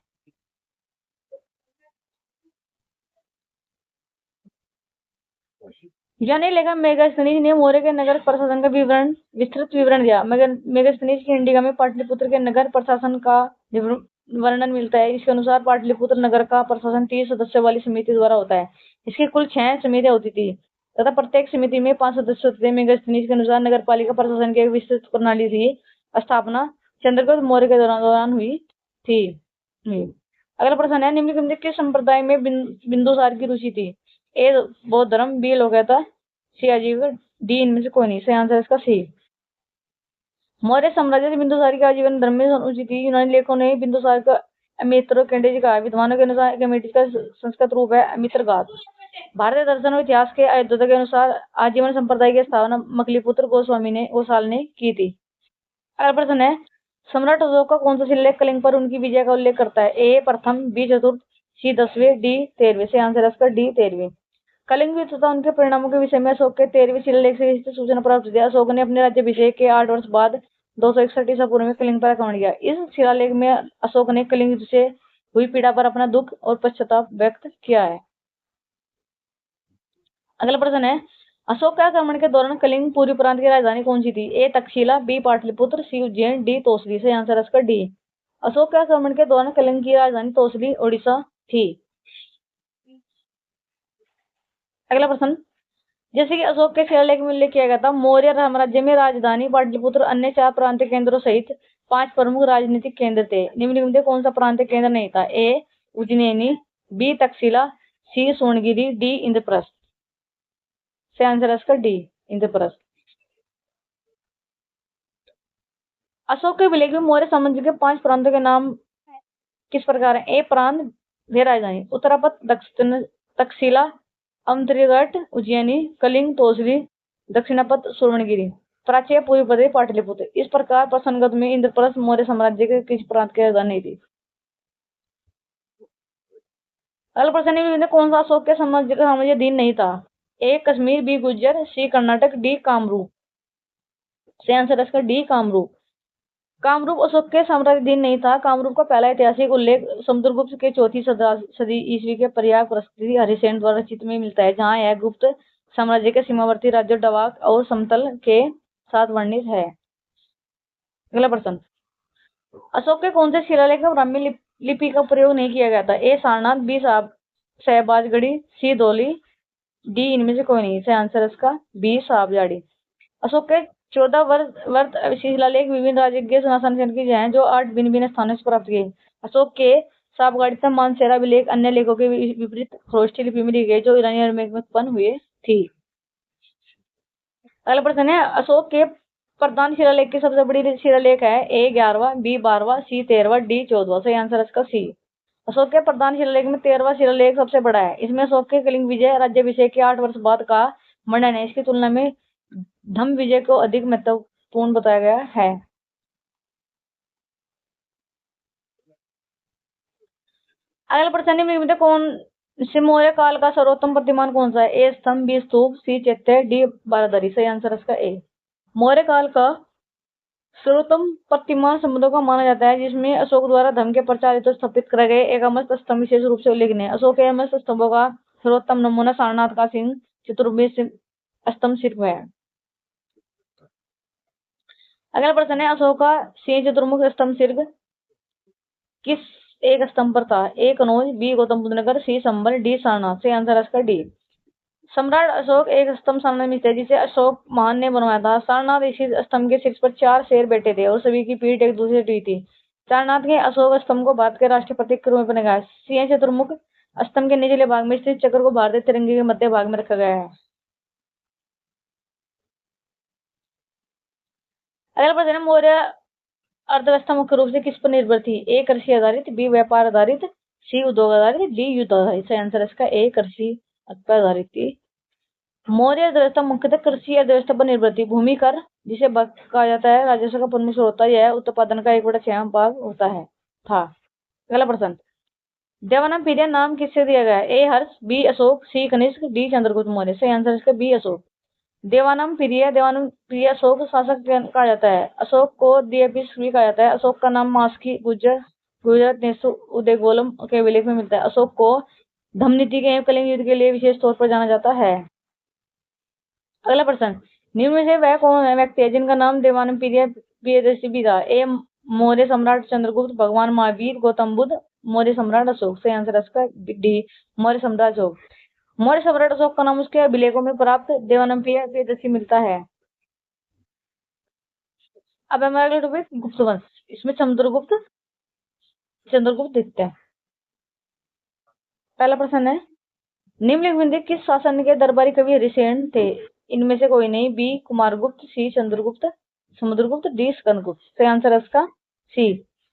यानी लेखक मेगास्थनीज ने मौर्य के नगर प्रशासन का विस्तृत विवरण दिया। मेगास्थनीज की इंडिका में पाटलिपुत्र के नगर प्रशासन का वर्णन मिलता है। इसके अनुसार पाटलिपुत्र नगर का प्रशासन 30 सदस्यों वाली समिति द्वारा होता है। इसकी कुल 6 समितियां होती थी तथा प्रत्येक समिति में 5 सदस्य होते थे। मेगास्थनीज के अनुसार नगर पालिका प्रशासन की एक विस्तृत प्रणाली थी स्थापना चंद्रगुप्त मौर्य के दौरान हुई थी। अगला प्रश्न है, निम्नलिखित किस संप्रदाय में बिंदुसार की रुचि थी? ए बौद्ध धर्म, बी लोकगाथा, सी आजीवन, डी इनमें से कोई नहीं। सही आंसर इसका सी। मौर्य साम्राज्य से बिंदुसार की आजीवन धर्म में रुचि थी। यूनानी लेखकों ने बिंदुसार का अमित्र कैंडेज कहा। विद्वानों के अनुसार कैमेटिस का संस्कृत रूप है अमित्रघात। भारतीय दर्शन और इतिहास के अध्ययनों के अनुसार आजीवन संप्रदाय की स्थापना मकलीपुत्र गोसाल ने की थी। अगला प्रश्न है, सम्राट अशोक का कौन सा शिलालेख कलिंग पर उनकी विजय का उल्लेख करता है? ए प्रथम, बी चतुर्थ, सी 10वें, डी 13वें। सही आंसर है इसका डी 13वें। कलिंग युद्ध तथा उनके परिणामों के विषय में अशोक के 13वें शिलालेख से सूचना प्राप्त होती है। अशोक ने अपने राज्याभिषेक के 8 वर्ष बाद 261 ईसा पूर्व में कलिंग पर आक्रमण किया। इस शिलालेख में अशोक ने कलिंग युद्ध से हुई पीड़ा पर अपना दुख और पश्चाताप व्यक्त किया है। अगला प्रश्न है, अशोक के आक्रमण के दौरान कलिंग पूर्वी प्रांत की राजधानी कौन सी थी? ए तक्षशिला, बी पाटलिपुत्र, सी उज्जैन, डी तोसली। सही आंसर है इसका डी। अशोक के आक्रमण के दौरान कलिंग की राजधानी तोसली ओडिशा थी। अगला प्रश्न, जैसे कि अशोक के शिलालेख में उल्लेख किया गया था, मौर्य साम्राज्य में राजधानी पाटलिपुत्र अन्य 4 प्रांतीय केंद्रों सहित 5 प्रमुख राजनीतिक केंद्र थे। निम्नलिखित में कौन सा प्रांतीय केंद्र नहीं था? ए उज्जैनी, बी तक्षशिला, सी सोनगिरी, डी इंद्रप्रस्थ। सही आंसर है इसका डी इंद्रप्रस्थ। अशोक के विलेख में मौर्य साम्राज्य के 5 प्रांतों के नाम किस प्रकार है? ए प्रांत वे राजधानी उत्तरापथ, तक्षशिला, अमत्रिगढ़, उज्जैनी, कलिंग, तोसली, दक्षिणापथ, सुवर्णगिरी, प्राच्य, पूर्वी प्रदेश, पाटलिपुत्र। इस प्रकार प्रसंगत में इंद्रप्रस्थ मौर्य साम्राज्य के किस प्रांत की राजधानी थी? अगला प्रश्न है, कौन सा अशोक के साम्राज्य अधीन नहीं था? ए कश्मीर, बी गुज्जर, सी कर्नाटक, डी कामरूप। सही आंसर है इसका डी कामरूप। कामरूप अशोक के साम्राज्याधीन नहीं था। कामरूप का पहला ऐतिहासिक उल्लेख समुद्रगुप्त के 4वीं सदी ईस्वी के प्रयाग प्रसिद्धि हरिसेन द्वारा रचित में मिलता है, जहां यह गुप्त साम्राज्य के सीमावर्ती राज्यों डवाक और समतल के साथ वर्णित है। अगला प्रश्न, अशोक के कौन से शिलालेख में ब्राह्मी लिपि का प्रयोग नहीं किया गया था? ए सारनाथ, बी शहबाजगढ़ी, सी धौली, डी इनमें से कोई नहीं। सही आंसर इसका बी साहबजाड़ी। अशोक के 14 वर्त शिलालेख विभिन्न राजकीय शासन की हैं जो 8 भिन्न भिन्न स्थानों से प्राप्त किए। अशोक के साबगाड़िता मानसेरा विलेख अन्य लेखों के विपरीत खरोष्ठी लिपि में लिखे गए जो ईरानी में उत्पन्न हुए थी। अगला प्रश्न है, अशोक के प्रधान शिलालेख की सबसे बड़ी शिलालेख है ए 11वां, बी 12वां, सी 13वां, डी 14वां। सही आंसर है इसका सी। अशोक के प्रधान शिलालेख में 13वां शिलालेख सबसे बड़ा है। इसमें अशोक के कलिंग विजय राज्याभिषेक के 8 वर्ष बाद का वर्णन है। इसकी तुलना में धम्म विजय को अधिक महत्वपूर्ण बताया गया है। अगला प्रश्न निम्न में कौन से मौर्य काल का सर्वोत्तम प्रतिमान कौन सा है? ए स्तंभ, बी स्तूप, सी चैत्य, डी बारादरी। सही आंसर इसका ए। मौर्य काल का सर्वोत्तम प्रतिमान स्तंभों का माना जाता है जिसमें अशोक द्वारा धर्म के प्रचार हेतु स्थापित करे गए एक अमस्त स्तंभ विशेष रूप से उल्लेखनीय है। अशोक के अमस्त स्तंभों का सर्वोत्तम नमूना सारनाथ का सिंह चतुर्भुज स्तंभ शिल्प है। अगला प्रश्न है अशोक का सिंह चतुर्मुख स्तंभ शिल्प किस एक स्तंभ पर था? ए कनौज, बी गौतम बुद्ध नगर, सी संभल, डी सारनाथ। सही आंसर है इसका डी। सम्राट अशोक एक स्तंभ सारनाथ में स्थित है जिसे अशोक महान ने बनवाया था। सारनाथ स्थित स्तंभ के शीर्ष पर 4 शेर बैठे थे और सभी की पीठ एक दूसरे से टिकी थी। सारनाथ के अशोक स्तंभ को भारत के राष्ट्रीय प्रतीक के रूप में बनाया गया है। सिंह चतुर्मुख स्तंभ के निचले भाग में स्थित चक्र को भारतीय तिरंगे के मध्य भाग में रखा गया है। अगला प्रश्न है मौर्य अर्थव्यवस्था मुख्य रूप से किस पर निर्भर थी? ए कृषि आधारित, बी व्यापार आधारित, सी उद्योग आधारित, डी युद्ध आधारित। सही आंसर इसका ए कृषि पर आधारित थी। मौर्य अर्थव्यवस्था मुख्यतः कृषि अर्थव्यवस्था पर निर्भर थी। भूमि कर जिसे कहा जाता है राजस्व का प्रमुख स्रोत होता है। यह उत्पादन का 1/6 भाग होता है था। अगला प्रश्न देवानाम पीरियड नाम किससे दिया गया है? ए हर्ष, बी अशोक, सी कनिष्क, डी चंद्रगुप्त मौर्य। सही आंसर इसका बी अशोक। देवानाम प्रिय अशोक शासक कहा जाता है। अशोक को दिव्यपुरुष भी कहा जाता है। अशोक का नाम मास्की गुजरात नेसु उदयगोलम के अभिलेख में मिलता है। अशोक को धम्म नीति के कलिंग युद्ध के लिए विशेष तौर पर जाना जाता है। अगला प्रश्न निम्न में से वह कौन है व्यक्ति है जिनका नाम देवानंद प्रियदर्शी भी था? ए मौर्य सम्राट चंद्रगुप्त, भगवान महावीर, गौतम बुद्ध, मौर्य सम्राट अशोक। सही आंसर है इसका डी मौर्य सम्राट अशोक। मौर्य सम्राट अशोक का नाम उसके अभिलेखों में प्राप्त देवानंद प्रियदर्शी मिलता है। अब हमारा अगला टॉपिक गुप्त वंश। इसमें चंद्रगुप्त दिखते हैं। पहला प्रश्न है निम्नलिखित में किस शासन के दरबारी कवि हरिसेन थे? इनमें से कोई नहीं। बी कुमारगुप्त, सी चंद्रगुप्त, समुद्रगुप्त, डी स्कंदगुप्त। सही आंसर है इसका सी।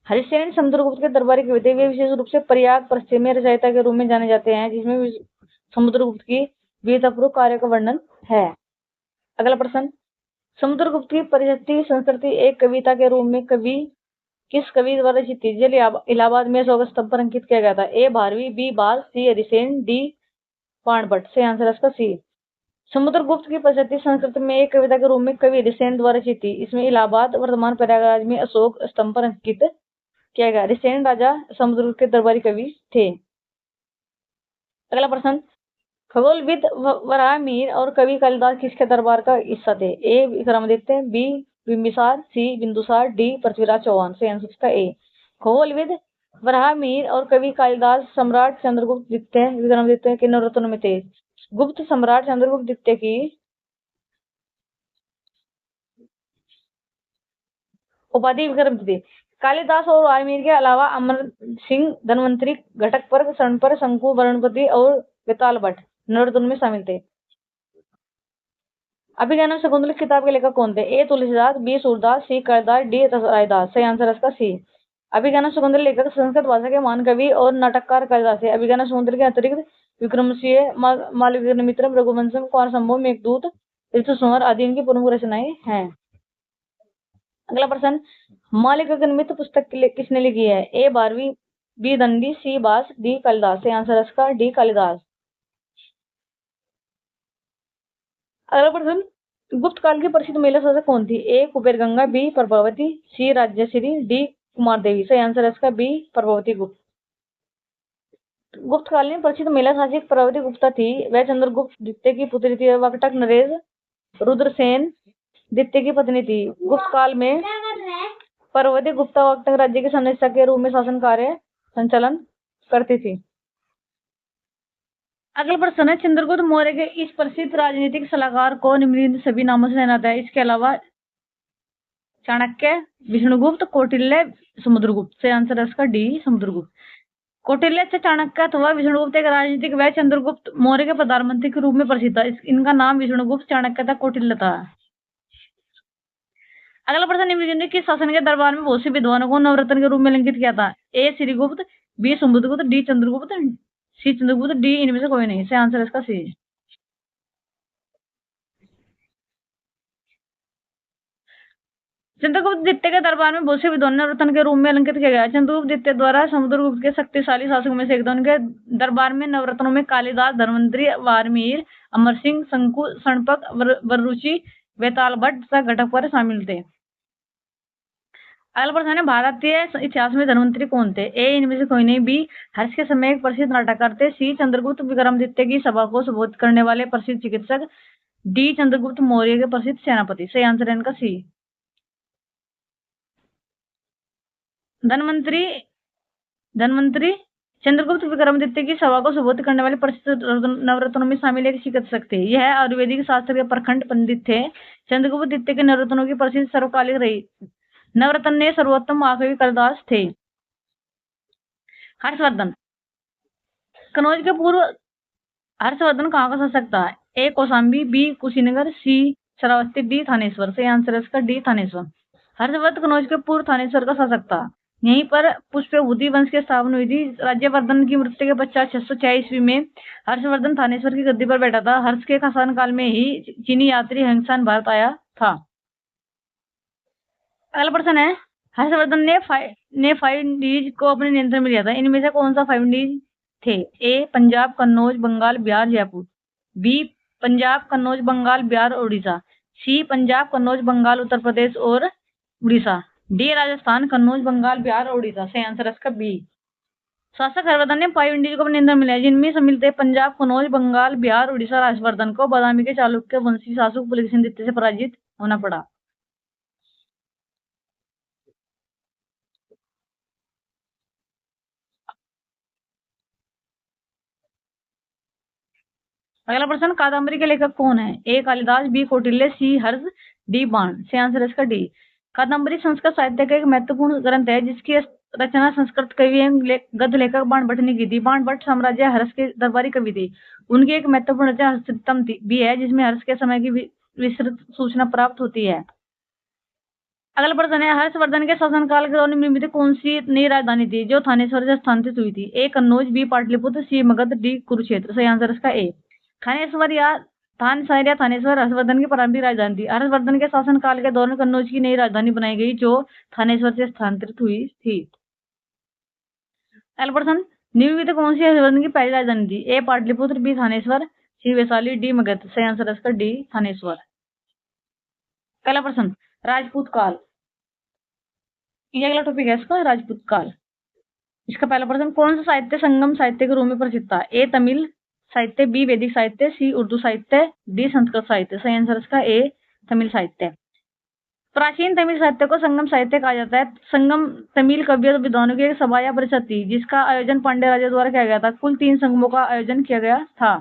हरिसेन समुद्रगुप्त के दरबारी कवि थे। वे विशेष रूप से प्रयाग पश्चिमी रचयिता के रूप में जाने जाते हैं जिसमें समुद्रगुप्त की वीरतापूर्वक कार्य का वर्णन है। अगला प्रश्न समुद्रगुप्त की परिषदीय संस्कृति एक कविता के रूप में किस कवि द्वारा रचित थी जिसे इलाहाबाद में अशोक स्तंभ पर अंकित किया गया था? ए भारवी, बी बाल, सी हरिसेन, डी पाणभट्ट। सही आंसर है इसका सी। समुद्रगुप्त की परिषदीय संस्कृति में एक कविता के रूप में कवि हरिसेन द्वारा रचित थी। इसमें इलाहाबाद वर्तमान प्रयागराज में अशोक स्तंभ पर अंकित किया गया। हरिसेन राजा समुद्रगुप्त के दरबारी कवि थे। अगला प्रश्न खगोलविद वराहमिहिर और कवि कालिदास किसके दरबार का हिस्सा थे? ए विक्रमादित्य, बी बिंबिसार, सी बिंदुसार, डी पृथ्वीराज चौहान। सही आंसर इसका ए। खगोलविद वराहमिहिर और कवि कालिदास सम्राट चंद्रगुप्त द्वितीय विक्रमादित्य के नवरत्नों में थे। गुप्त सम्राट चंद्रगुप्त द्वितीय की उपाधि विक्रम थी। कालिदास और वराहमिहिर के अलावा अमर सिंह, धन्वंतरी, घटक पर, शरणपर, शंकु, वरुणपति और बेताल भट्ट नवरत्न में शामिल थे। अभिज्ञानम शकुंतल किताब के लेखक कौन थे? ए तुलसीदास, बी सूरदास, सी कालिदास, डी रायदास। सही आंसर इसका सी। अभिज्ञानम शकुंतल लेखक संस्कृत भाषा के महान कवि और नाटककार कालिदास है। अभिज्ञानम शकुंतल के अतिरिक्त विक्रमोर्वशीय, मालविकाग्निमित्रम, रघुवंशम, कुमार संभव, मेघदूत, ऋतुसंहार आदि इनकी प्रमुख रचनाएं हैं। अगला प्रश्न मालविकाग्निमित्र पुस्तक किसने लिखी है? ए भारवी, बी दंडी, सी बास, डी कालिदास। सही आंसर इसका डी कालिदास। अगला प्रश्न गुप्त काल की प्रसिद्ध महिला शासक कौन थी? ए कुबेर गंगा, बी प्रभावती, सी राज्यश्री, डी कुमार देवी। सही आंसर है इसका बी प्रभावती गुप्त। गुप्त काल में प्रसिद्ध महिला शासक प्रभावती गुप्ता थी। वह चंद्रगुप्त द्वितीय की पुत्री थी। वकटक नरेश रुद्रसेन द्वितीय की पत्नी थी। गुप्त काल में प्रभावती गुप्ता वकटक राज्य के संरक्षक के रूप में शासन कार्य संचालन करती थी। अगला प्रश्न है चंद्रगुप्त मौर्य के इस प्रसिद्ध राजनीतिक सलाहकार को निम्नलिखित सभी नामों से जाना जाता है। इसके अलावा चाणक्य, विष्णुगुप्त, कौटिल्य, समुद्रगुप्त। सही आंसर है इसका डी समुद्रगुप्त। कौटिल्य से चाणक्य अथवा विष्णुगुप्त एक राजनीतिक व चंद्रगुप्त मौर्य के प्रधानमंत्री के रूप में प्रसिद्ध था। इनका नाम विष्णुगुप्त, चाणक्य था, कौटिल्य था। अगला प्रश्न, निम्नलिखित किस शासन के दरबार में बहुत से विद्वानों को नवरत्न के रूप में अलंकृत किया था? ए श्रीगुप्त, बी समुद्रगुप्त, डी चंद्रगुप्त, सी चंद्रगुप्त, डी इनमें से कोई नहीं। से आंसर इसका सी। चंद्रगुप्त द्वितीय के दरबार में बहुत से विद्वानों नवरत्न के रूप में अलंकृत किया गया। चंद्रगुप्त द्वितीय द्वारा समुद्रगुप्त के शक्तिशाली शासकों में से एक थे। उनके दरबार में नवरत्नों में कालिदास, धन्वंतरि, वाल्मीकि, अमर सिंह, शंकु, शणपक, वररुचि, वेताल भट्ट तथा घटोत्कच शामिल थे। अगला प्रश्न है, भारतीय इतिहास में धन्वंतरि कौन थे? ए इनमें से कोई नहीं, बी हर्ष के समय एक प्रसिद्ध नाटककार थे, सी चंद्रगुप्त विक्रमादित्य की सभा को संबोधित करने वाले प्रसिद्ध चिकित्सक, डी चंद्रगुप्त मौर्य के प्रसिद्ध सेनापति। सही आंसर है इनका सी। धन्वंतरि चंद्रगुप्त विक्रमादित्य की सभा को संबोधित करने वाले प्रसिद्ध नवरत्नों में शामिल एक चिकित्सक थे। यह आयुर्वेदिक शास्त्र के प्रखंड पंडित थे। चंद्रगुप्त द्वितीय के नवरत्नों की प्रसिद्ध सर्वकालिक रही। नवरत्न ने सर्वोत्तम महाकवि कालिदास थे। हर्षवर्धन कनौज के पूर्व हर्षवर्धन कहाँ का शासक था? ए कौशाम्बी, बी कुशीनगर, सी श्रावस्ती, डी थानेश्वर। सही आंसर है इसका डी थानेश्वर। हर्षवर्धन कनौज के पूर्व थानेश्वर का शासक था। यहीं पर पुष्पवृद्धि वंश की स्थापना हुई थी। राज्यवर्धन की मृत्यु के पश्चात 606 ईस्वी में हर्षवर्धन थानेश्वर की गद्दी पर बैठा था। हर्ष के शासन काल में ही चीनी यात्री हंगसान भारत आया था। अगला प्रश्न है, हर्षवर्धन ने 5 इंडीज को अपने नियंत्रण में लिया था। इनमें से कौन सा 5 इंडीज थे? ए पंजाब, कन्नौज, बंगाल, बिहार, जयपुर, बी पंजाब, कन्नौज, बंगाल, बिहार और उड़ीसा, सी पंजाब, कन्नौज, बंगाल, उत्तर प्रदेश और उड़ीसा, डी राजस्थान, कन्नौज, बंगाल, बिहार और उड़ीसा। सही आंसर इसका बी। शासक हर्षवर्धन ने 5 इंडीज को अपने नियंत्रण में लिया, जिनमें सम्मिलित थे पंजाब, कन्नौज, बंगाल, बिहार, उड़ीसा। हर्षवर्धन को बादामी के चालुक्य वंशी शासक पुलकेशिन द्वितीय से पराजित होना पड़ा। अगला प्रश्न, कादम्बरी के लेखक कौन है? ए कालिदास, बी कौटिल्य, सी हर्ष, डी बाण। सही आंसर है इसका डी। कादम्बरी संस्कृत साहित्य का एक महत्वपूर्ण ग्रंथ है, जिसकी रचना संस्कृत कवि एवं गद्य लेखक बाणभट्ट ने की थी। बाणभट्ट साम्राज्य हर्ष के दरबारी कवि थे। उनकी एक महत्वपूर्ण रचना हर्षोत्तम भी है, जिसमें हर्ष के समय की विस्तृत सूचना प्राप्त होती है। अगला प्रश्न है, हर्षवर्धन के शासनकाल के दौरान निम्नलिखित कौन सी नई राजधानी थी जो थानेश्वर से स्थानांतरित हुई थी? ए कन्नौज, बी पाटलिपुत्र, सी मगध, डी कुरुक्षेत्र। सही आंसर इसका ए। थानेश्वर या थानेश्वर हर्षवर्धन की प्रारंभिक राजधानी थी। हर्षवर्धन के शासन काल के दौरान कन्नौज की नई राजधानी बनाई गई, जो थानेश्वर से स्थानांतरित हुई थी। अगला प्रश्न, निम्नलिखित कौन सी हर्षवर्धन की पहली राजधानी थी? ए पाटलिपुत्र, बी थानेश्वर, सी वैशाली, डी मगध। सही आंसर इसका डी थानेश्वर। पहला प्रश्न, राजपूत काल। ये अगला टॉपिक है इसका, राजपूत काल। इसका पहला प्रश्न, कौन सा साहित्य संगम साहित्य के रूप में प्रसिद्ध था? ए तमिल साहित्य, बी वैदिक साहित्य, सी उर्दू साहित्य, डी संस्कृत साहित्य। सही आंसर इसका ए तमिल साहित्य। प्राचीन तमिल साहित्य को संगम साहित्य कहा जाता है। संगम तमिल कवियों और विद्वानों की एक सभा या परिषद थी, जिसका आयोजन पांड्य राजा द्वारा किया गया था। कुल 3 संगमों का आयोजन किया गया था।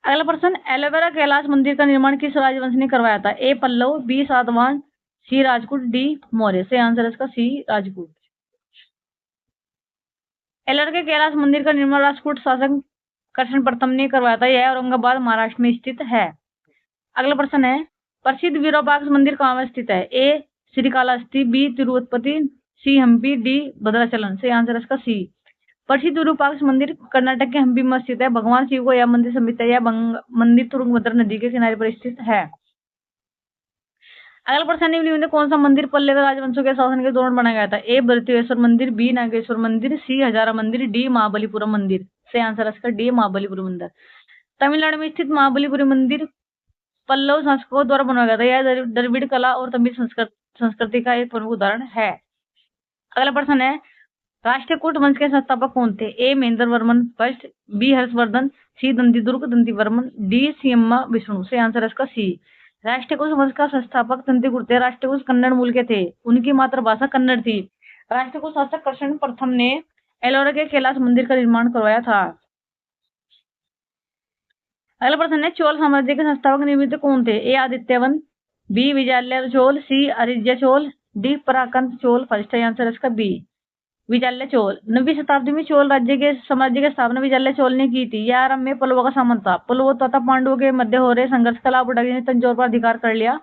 अगला प्रश्न, एलोवेरा कैलाश मंदिर का निर्माण किस राजवंश ने करवाया था? ए पल्लव, बी सातवाहन, सी राजपूत, डी मौर्य। सही आंसर इसका सी राजपूत। एलोवेरा के कैलाश मंदिर का निर्माण राजपूत शासक कृष्ण प्रथम ने करवाया था। यह औरंगाबाद महाराष्ट्र में स्थित है। अगला प्रश्न है, प्रसिद्ध विरूपाक्ष मंदिर कहाँ स्थित है? ए श्रीकालाहस्ती, बी तिरुपति, सी हम्पी, डी भद्राचलम। सही आंसर इसका सी। प्रसिद्ध विरूपाक्ष मंदिर कर्नाटक के हम्पी में स्थित है। भगवान शिव को यह मंदिर समर्पित है। यह मंदिर तुंगभद्रा नदी के किनारे पर स्थित है। अगला प्रश्न, निम्नलिखित में कौन सा मंदिर पल्लव राजवंशों के शासन के दौरान बनाया गया था? ए बृहदेश्वर मंदिर, बी नागेश्वर मंदिर, सी हजारा मंदिर, डी महाबलीपुरम मंदिर। सही आंसर इसका डी महाबलीपुरम मंदिर। तमिलनाडु में स्थित महाबलीपुरम मंदिर पल्लव शासकों द्वारा बनाया गया था। यह द्रविड़ कला और तमिल संस्कृति का एक प्रमुख उदाहरण है। अगला प्रश्न है, राष्ट्रकूट वंश के संस्थापक कौन थे? ए महेंद्र वर्मन फर्स्ट, बी हर्षवर्धन, सी दंतिदुर्ग दंतिवर्मन, डी सीएम्मा विष्णु। से आंसर इसका सी। राष्ट्रकूट वंश का संस्थापक दंतिगुप्त थे। राष्ट्रकूट कन्नड़ मूल के थे। उनकी मातृभाषा कन्नड़ थी। राष्ट्रकूट शासक कृष्ण प्रथम ने एलोरा के कैलाश मंदिर का निर्माण करवाया था। अगला प्रश्न है, चोल साम्राज्य के संस्थापक निम्नलिखित कौन थे? A Adityavan, B Vijayalaya Chola, C Arinjaya Chola, D Parantaka Chola first. Answer इसका बी विजयालय चोल। 9वीं शताब्दी में चोल राज्य के साम्राज्य की स्थापना विजयालय चोल ने की थी। यह आरंभ में पल्लवों का सामंत था। पल्लवों तथा पांडवों के मध्य हो रहे संघर्ष का लाभ उठाकर तंजौर पर अधिकार कर लिया।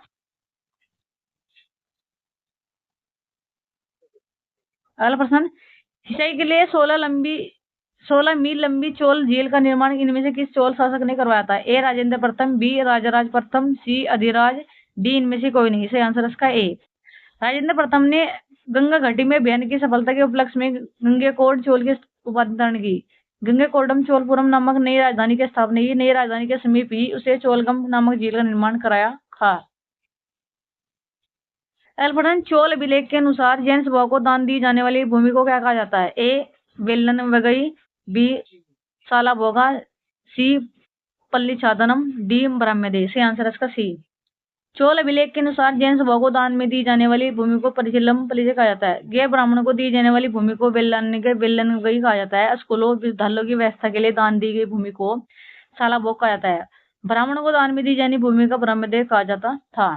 अगला प्रश्न, सिंचाई के लिए 16 मील लंबी चोल झील का निर्माण इनमें से किस चोल शासक ने करवाया था? ए राजेंद्र प्रथम, बी राजराज प्रथम, सी अधिराज, डी इनमें से कोई नहीं। सही आंसर इसका ए। राजेंद्र प्रथम ने गंगा घाटी में अभियान की सफलता के उपलक्ष्य में गंगेकोट चोल की उपाधि धारण की। गंगेकोटम चोलपुरम नामक नई राजधानी की स्थापना की। नई राजधानी के समीप ही उसे चोलगम नामक झील का निर्माण कराया था। अल्पटन चोल अभिलेख के अनुसार जैन सभा को दान दी जाने वाली भूमि को क्या कहा जाता है? ए वेल्लन वगई, बी साला भोगा, सी पल्ली छादनम, डी ब्रह्मदेश। सही आंसर इसका सी। चोल अभिलेख के अनुसार जैन सभा को दान में दी जाने वाली भूमि को परिचिलम पल्ली कहा जाता है। गैर ब्राह्मणों को दी जाने वाली भूमि को वेल्लन वगई कहा जाता है। स्कूलों विद्यालयों की व्यवस्था के लिए दान दी गई भूमि को साला भोग कहा जाता है। ब्राह्मणों को दान में दी जानी भूमि का ब्रह्मदेव कहा जाता था।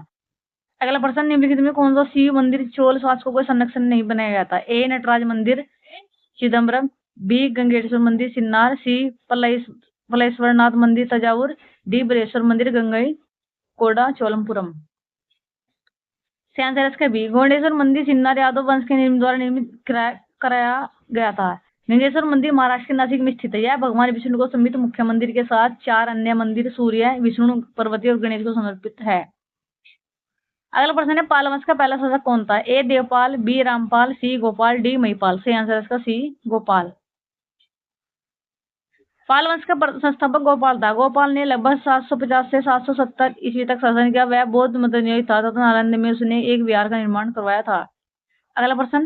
अगला प्रश्न, निम्नलिखित में कौन सा शिव मंदिर चोल शासकों को संरक्षण नहीं बनाया गया था? ए नटराज मंदिर चिदम्बरम, बी गंगेश्वर मंदिर सिन्नार, सी पलेश्वरनाथ मंदिर तंजावुर, डी बरेश्वर मंदिर गंगई कोडा चोलमपुरम। सही आंसर इसका बी। गौंडेश्वर मंदिर सिन्नार यादव वंश के द्वारा निर्मित कराया गया था। गंगेश्वर मंदिर महाराष्ट्र के नासिक में स्थित है। यह भगवान विष्णु को समर्पित मुख्य मंदिर के साथ 4 अन्य मंदिर सूर्य, विष्णु, पार्वती और गणेश को समर्पित है। अगला प्रश्न है, पाल वंश का पहला शासक कौन था? ए देवपाल, बी रामपाल, सी गोपाल, डी महिपाल। सही आंसर इसका सी गोपाल। पाल वंश का संस्थापक गोपाल था। गोपाल ने लगभग 750 से 770 ईस्वी तक शासन किया। वह बौद्ध मतानुयायी था तथा नालंदा में उसने एक विहार का निर्माण करवाया था। अगला प्रश्न,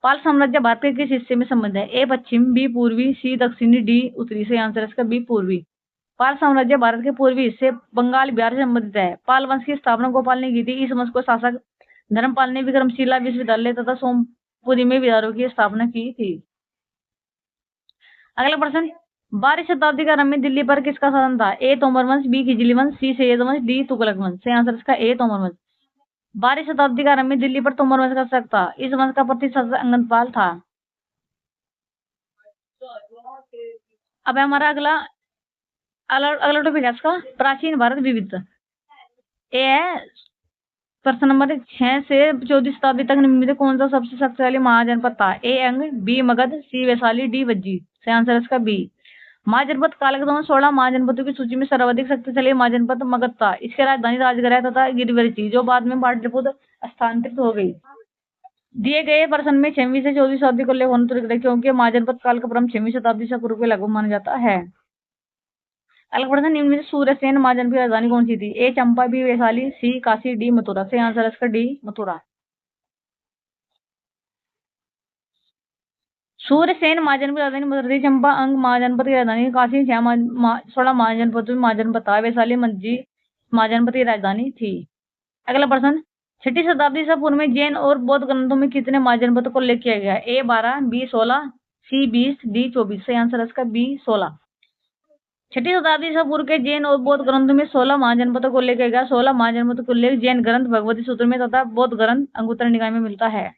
पाल साम्राज्य भारत के किस हिस्से में संबद्ध है? ए पश्चिम, बी पूर्वी, सी दक्षिणी, डी उत्तरी। सही आंसर इसका बी पूर्वी। पाल साम्राज्य भारत के पूर्वी हिस्से बंगाल बिहार से संबंधित है। पाल वंश की स्थापना गोपाल ने की थी। इस वंश को शासक धर्मपाल ने विक्रमशिला विश्वविद्यालय तथा सोमपुरी में विहारों की स्थापना की थी। अगला प्रश्न, 12वीं शताब्दी का आरंभ में दिल्ली पर किसका शासन था? ए तोमर वंश, बी खिजली वंश, सी सैयद वंश, डी तुगलक वंश। सही आंसर इसका ए तोमर वंश। 12वीं शताब्दी का आरंभ में दिल्ली पर तोमर वंश का शासक था। इस वंश का प्रतिशासक अंगदपाल था। अब हमारा अगला टॉपिक है इसका प्राचीन भारत विविध। ए है प्रश्न नंबर 6 से 14वीं शताब्दी तक निम्नलिखित में कौन सा सबसे शक्तिशाली महाजनपद था? ए अंग, बी मगध, सी वैशाली, डी वज्जी। सही आंसर इसका बी। महाजनपद काल के दौरान 16 महाजनपदों की सूची में सर्वाधिक शक्तिशाली महाजनपद मगध था। इसकी राजधानी राजगृह तथा गिरिवर थी, जो बाद में पाटलिपुत्र स्थानांतरित हो गई। दिए गए प्रश्न में 6वीं से 14वीं शताब्दी को उल्लेख होना तुरंत, क्योंकि महाजनपद काल का प्रारंभ 6वीं शताब्दी से पूर्व के लगभग माना जाता है। अगला प्रश्न, निम्न में सूर्यसेन महाजनपद की राजधानी कौन सी थी? ए चंपा, बी वैशाली, सी काशी, डी मथुरा। सही आंसर इसका डी मथुरा। सूर्यसेन महाजनपद की राजधानी मथुरा थी। चंपा अंग महाजनपद की राजधानी काशी, 16 महाजनपद में महाजनपद था। वैशाली मज्जी महाजनपद की राजधानी थी। अगला प्रश्न, 6वीं शताब्दी से पूर्व में जैन और बौद्ध ग्रंथों में कितने महाजनपद को उल्लेख किया गया? ए 12, बी 16, सी 20, डी 24। सही आंसर इसका बी 16। 6वीं शताब्दी से पूर्व के जैन और बौद्ध ग्रंथों में 16 महाजनपदों को उल्लेख किया गया। 16 महाजनपदों को उल्लेख जैन ग्रंथ भगवती सूत्र में तथा बौद्ध ग्रंथ अंगुत्तर निकाय में मिलता है।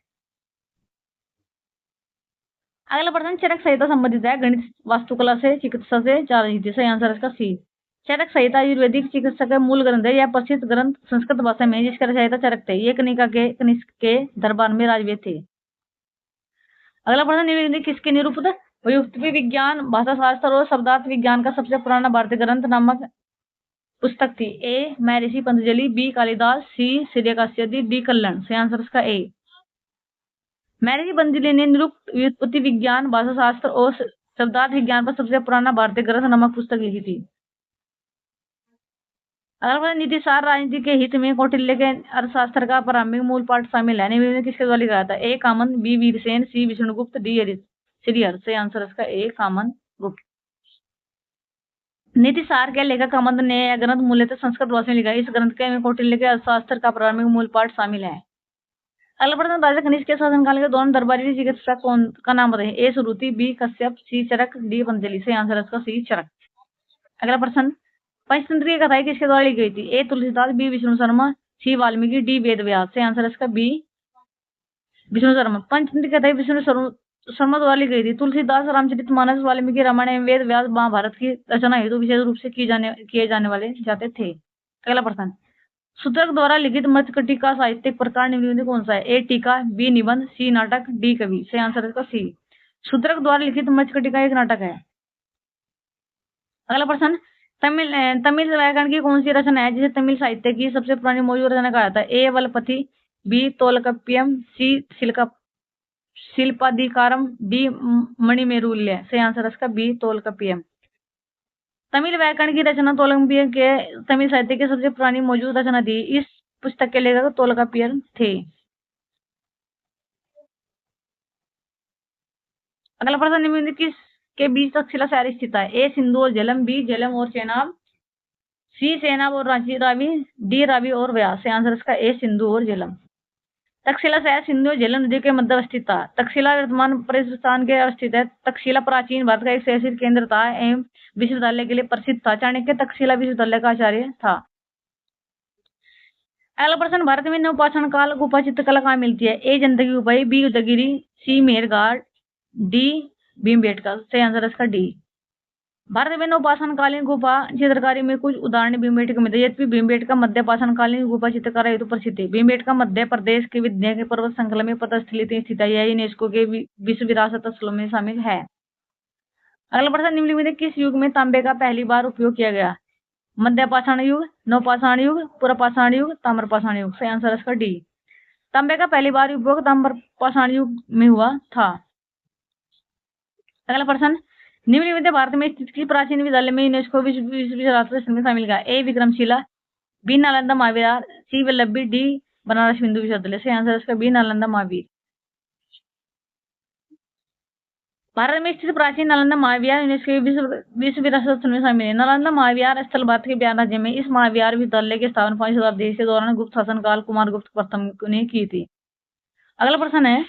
अगला प्रश्न, चरक संहिता संबंधित है। गणित, वास्तुकला से, चिकित्सा से, चार राजनीति। सही आंसर इसका सी। चरक संहिता आयुर्वेदिक चिकित्सा का मूल ग्रंथ है। यह प्रसिद्ध ग्रंथ संस्कृत भाषा में, जिसका रचयिता चरक थे। ये कनिष्क के दरबार में राजवेद थे। अगला प्रश्न, निम्नलिखित किसके निरूपित व्युत्पत्ति विज्ञान, भाषा शास्त्र और शब्दार्थ विज्ञान का सबसे पुराना भारतीय ग्रंथ नामक पुस्तक थी? ए महर्षि पतंजलि, बी कालिदास, सी सूर्यकाश्यपि, डी कल्लण। सही आंसर इसका ए। महर्षि पतंजलि ने निरूपित व्युत्पत्ति विज्ञान, भाषा शास्त्र और शब्दार्थ विज्ञान पर सबसे पुराना भारतीय ग्रंथ नामक पुस्तक लिखी थी। अगला नीति सार राजनीति के हित में कौटिल्य के अर्थशास्त्र का प्रारंभिक मूल पाठ शामिल है। निम्न किसके द्वारा लिखा था? ए कामन, बी वीरसेन, सी विष्णुगुप्त, डी श्रीहर्ष। सही आंसर इसका ए कामन गुप्त। नीति सार के लेखक कामन ने यह ग्रंथ मूलतः संस्कृत भाषा में लिखा है। इस ग्रंथ के कौटिल्य के अर्थशास्त्र का प्रारंभिक मूल पाठ शामिल है। अगला प्रश्न, राजा कनिष्क के शासनकाल के दौरान दरबारी चिकित्सक का नाम बताइए। ए सुरुति, बी कश्यप, सी चरक, डी पतंजलि। सही आंसर इसका सी चरक। अगला प्रश्न, पंचतंत्र की कथाएं किसके द्वारा लिखी गई थी? ए तुलसीदास, बी विष्णु शर्मा, सी वाल्मीकि, डी वेद व्यास। सही आंसर इसका बी विष्णु शर्मा। पंचतंत्र की कथाएं विष्णु शर्मा द्वारा लिखी गई थी। तुलसीदास रामचरितमानस, वाल्मीकि रामायण एवं वेद व्यास महाभारत की रचना हेतु विशेष रूप से किए जाने वाले जाते थे। अगला प्रश्न, सूत्रक द्वारा लिखित मृच्छकटी का साहित्यिक प्रकार निम्नलिखित में कौन सा है? ए टीका, बी निबंध, सी नाटक, डी कवि। सही आंसर है इसका सी। सूत्रक द्वारा लिखित मृच्छकटी का एक नाटक है। अगला प्रश्न, तमिल व्याकरण की कौन सी रचना है जिसे तमिल साहित्य की सबसे पुरानी मौजूद रचना कहा जाता है? ए वलपति, बी तोलकप्पियम, सी शिल्पाधिकारम, डी मणिमेरुल्य। सही आंसर है इसका बी तोलकप्पियम। तमिल व्याकरण की रचना तोलकप्पियम के तमिल साहित्य की सबसे पुरानी मौजूद रचना थी। इस पुस्तक के लेखक तोलकप्पियम थे। अगला प्रश्न, निम्नलिखित किस के बीच तक्षशिला शहर स्थित है? ए सिंधु और झेलम, बी झेलम और चेनाब, सी सेनाब और रांची रावी, डी रावी और व्यास। सही आंसर इसका ए सिंधु और झेलम। तक्षशिला शहर सिंधु और झेलम नदी के मध्य अवस्थित था। तक्षशिला वर्तमान पाकिस्तान के अवस्थित है। तक्षशिला प्राचीन भारत का एक शैक्षिक केंद्र था एवं विश्वविद्यालय के लिए प्रसिद्ध था। चाणक्य तक्षशिला विश्वविद्यालय का आचार्य था। अगला प्रश्न, भारत में नवपाषाण काल गुफा चित्रकला कहाँ मिलती है? ए जंतकी गुफा, बी उदयगिरी, सी मेहरगढ़, डी भीमबेटका। सही आंसर है इसका डी। भारत में नवपाषाण कालीन गुफा चित्रकारी में कुछ उदाहरण भीमबेटका में यद्यपि भीमबेटका मध्य पाषाण कालीन गुफा चित्रकारी हेतु प्रसिद्ध है। भीमबेटका मध्य प्रदेश के विंध्य के पर्वत श्रृंखला में पदस्थलित स्थित है। यह यूनेस्को के विश्व विरासत स्थलों में शामिल है। अगला प्रश्न, निम्नलिखित में किस युग में तांबे का पहली बार उपयोग किया गया? मध्य पाषाण युग, नवपाषाण युग, पूर्वपाषाण युग, ताम्रपाषाण युग। सही आंसर है इसका डी। तांबे का पहली बार उपयोग ताम्रपाषाण युग में हुआ था। अगला प्रश्न, निम्नलिखित भारत में स्थित किस प्राचीन विद्यालय में यूनेस्को विश्व विरासत स्थल में शामिल है? ए विक्रमशिला, बी नालंदा महावीर, सी वल्लभी, डी बनारस हिंदू विश्वविद्यालय। सही आंसर इसका बी नालंदा महावीर। भारत में स्थित प्राचीन नालंदा महाविहार यूनेस्को विश्व विरासत स्थल में शामिल है। नालंदा महाविहार स्थल भारत के बिहार राज्य में। इस महाविहार विद्यालय की स्थापना 5वीं शताब्दी के दौरान गुप्त शासन काल कुमार गुप्त प्रथम ने की थी। अगला प्रश्न है,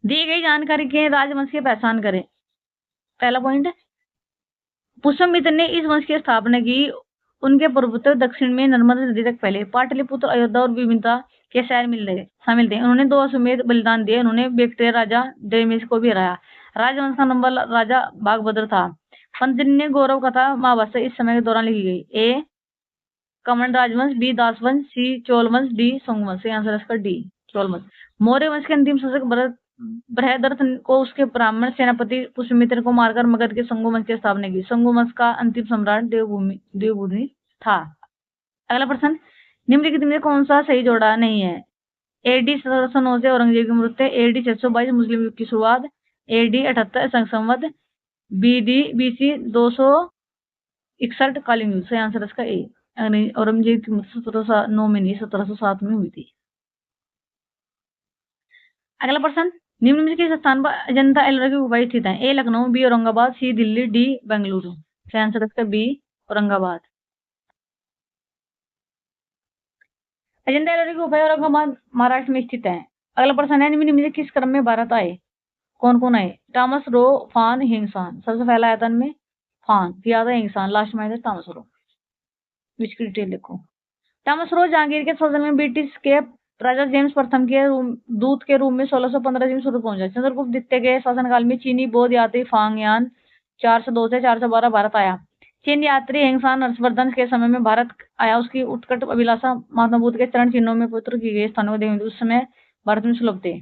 दी गई जानकारी के राजवंश की पहचान करें। पहला पॉइंट, पुष्यमित्र ने इस वंश की स्थापना की। उनके प्रभुत्व दक्षिण में नर्मदा नदी तक फैले। पाटलिपुत्र, अयोध्या और विभिन्नता के शहर शामिल थे। उन्होंने 2 अश्वमेध बलिदान दिए। उन्होंने बैक्ट्रिया राजा डेमेज को भी हराया। राजवंश का नंबर राजा बागभद्र था। पंतजन्य गौरव कथा महाभाष्य इस समय के दौरान लिखी गई। ए कमंड राजवंश, बी दासवंश, सी चोल वंश, डी सोंगवंश। आंसर इसका डी चोल वंश। मौर्य वंश के अंतिम शासक बृहदर्थ को उसके ब्राह्मण सेनापति पुष्यमित्र को मारकर मगध के शंगु वंश की स्थापना की। शंगु वंश का अंतिम सम्राट देवभूमि था। अगला प्रश्न, निम्नलिखित में कौन सा सही जोड़ा नहीं है? एडी 1709 से औरंगजेब की मृत्यु, एडी 622 मुस्लिम युग की शुरुआत, एडी 78 संवत, बीसी 261 कालीन युग। सही आंसर इसका ए। औरंगजेब की मृत्यु 1709 में नहीं 1707 में हुई थी। अगला प्रश्न, निम्न में किस स्थान पर अजंता एलोरा की गुफा स्थित है? ए लखनऊ, बी औरंगाबाद, सी दिल्ली, डी बेंगलुरु। सही आंसर इसका बी औरंगाबाद। अजंता एलोरा की गुफा औरंगाबाद महाराष्ट्र में स्थित है। अगला प्रश्न है, निम्न में किस क्रम में भारत आए? कौन कौन आए? टॉमस रो, फान, हिंगसान। सबसे पहला आया था इनमें फान, फिर आता हिंगसान, लास्ट में आया था टॉमस रो। इसकी डिटेल लिखो। टॉमस रो जहांगीर के शासन में ब्रिटिश के राजा जेम्स प्रथम के दूत के रूप में 1615 में सूरत पहुंचा। चंद्रगुप्त द्वितीय के शासनकाल में चीनी बौद्ध यात्री फांग यान 402 से 412 भारत आया। चीन यात्री हिंगसान हर्षवर्धन के समय में भारत आया। उसकी उत्कट अभिलाषा महात्मा बुद्ध के चरण चिन्हों में पवित्र की गई स्थानों को देखने उस समय भारत में सुलभ थे।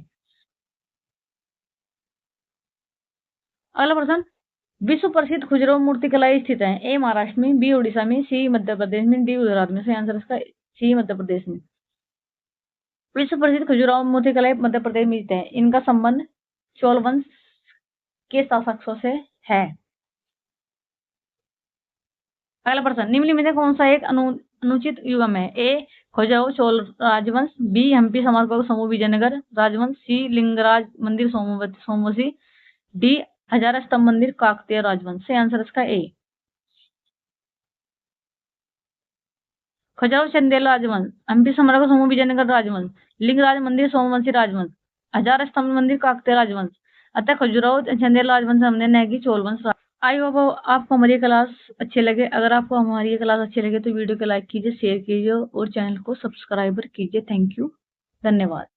अगला प्रश्न, विश्व प्रसिद्ध खजुराहो मूर्तिकला स्थित है? ए महाराष्ट्र में, बी उड़ीसा में, सी मध्य प्रदेश में, डी गुजरात में। सही आंसर इसका सी मध्य प्रदेश में। विश्व प्रसिद्ध खजुराहो मूर्तिकला मध्य प्रदेश में स्थित है। इनका संबंध चोल वंश के शासकों से है। अगला प्रश्न, निम्नलिखित में से कौन सा एक अनुचित युगम है? ए खजुराहो चोल राजवंश, बी हम्पी समरकंद समूह विजयनगर राजवंश, सी लिंगराज मंदिर सोमवंशी, डी हजारा स्तंभ मंदिर काकतीय राजवंश। सही आंसर इसका ए खजुराहो चंदेल राजवंश, हम्पी समरकंद समूह विजयनगर राजवंश, लिंगराज मंदिर सोमवंशी राजवंश, हजारा स्तंभ मंदिर काकतीय राजवंश। अतः खजुराहो चंदेल राजवंश हमने न कि चोल वंश। आई होप आपको हमारी क्लास अच्छे लगे। अगर आपको हमारी क्लास अच्छी लगे तो वीडियो को लाइक कीजिए, शेयर कीजिए और चैनल को सब्सक्राइब कीजिए। थैंक यू, धन्यवाद।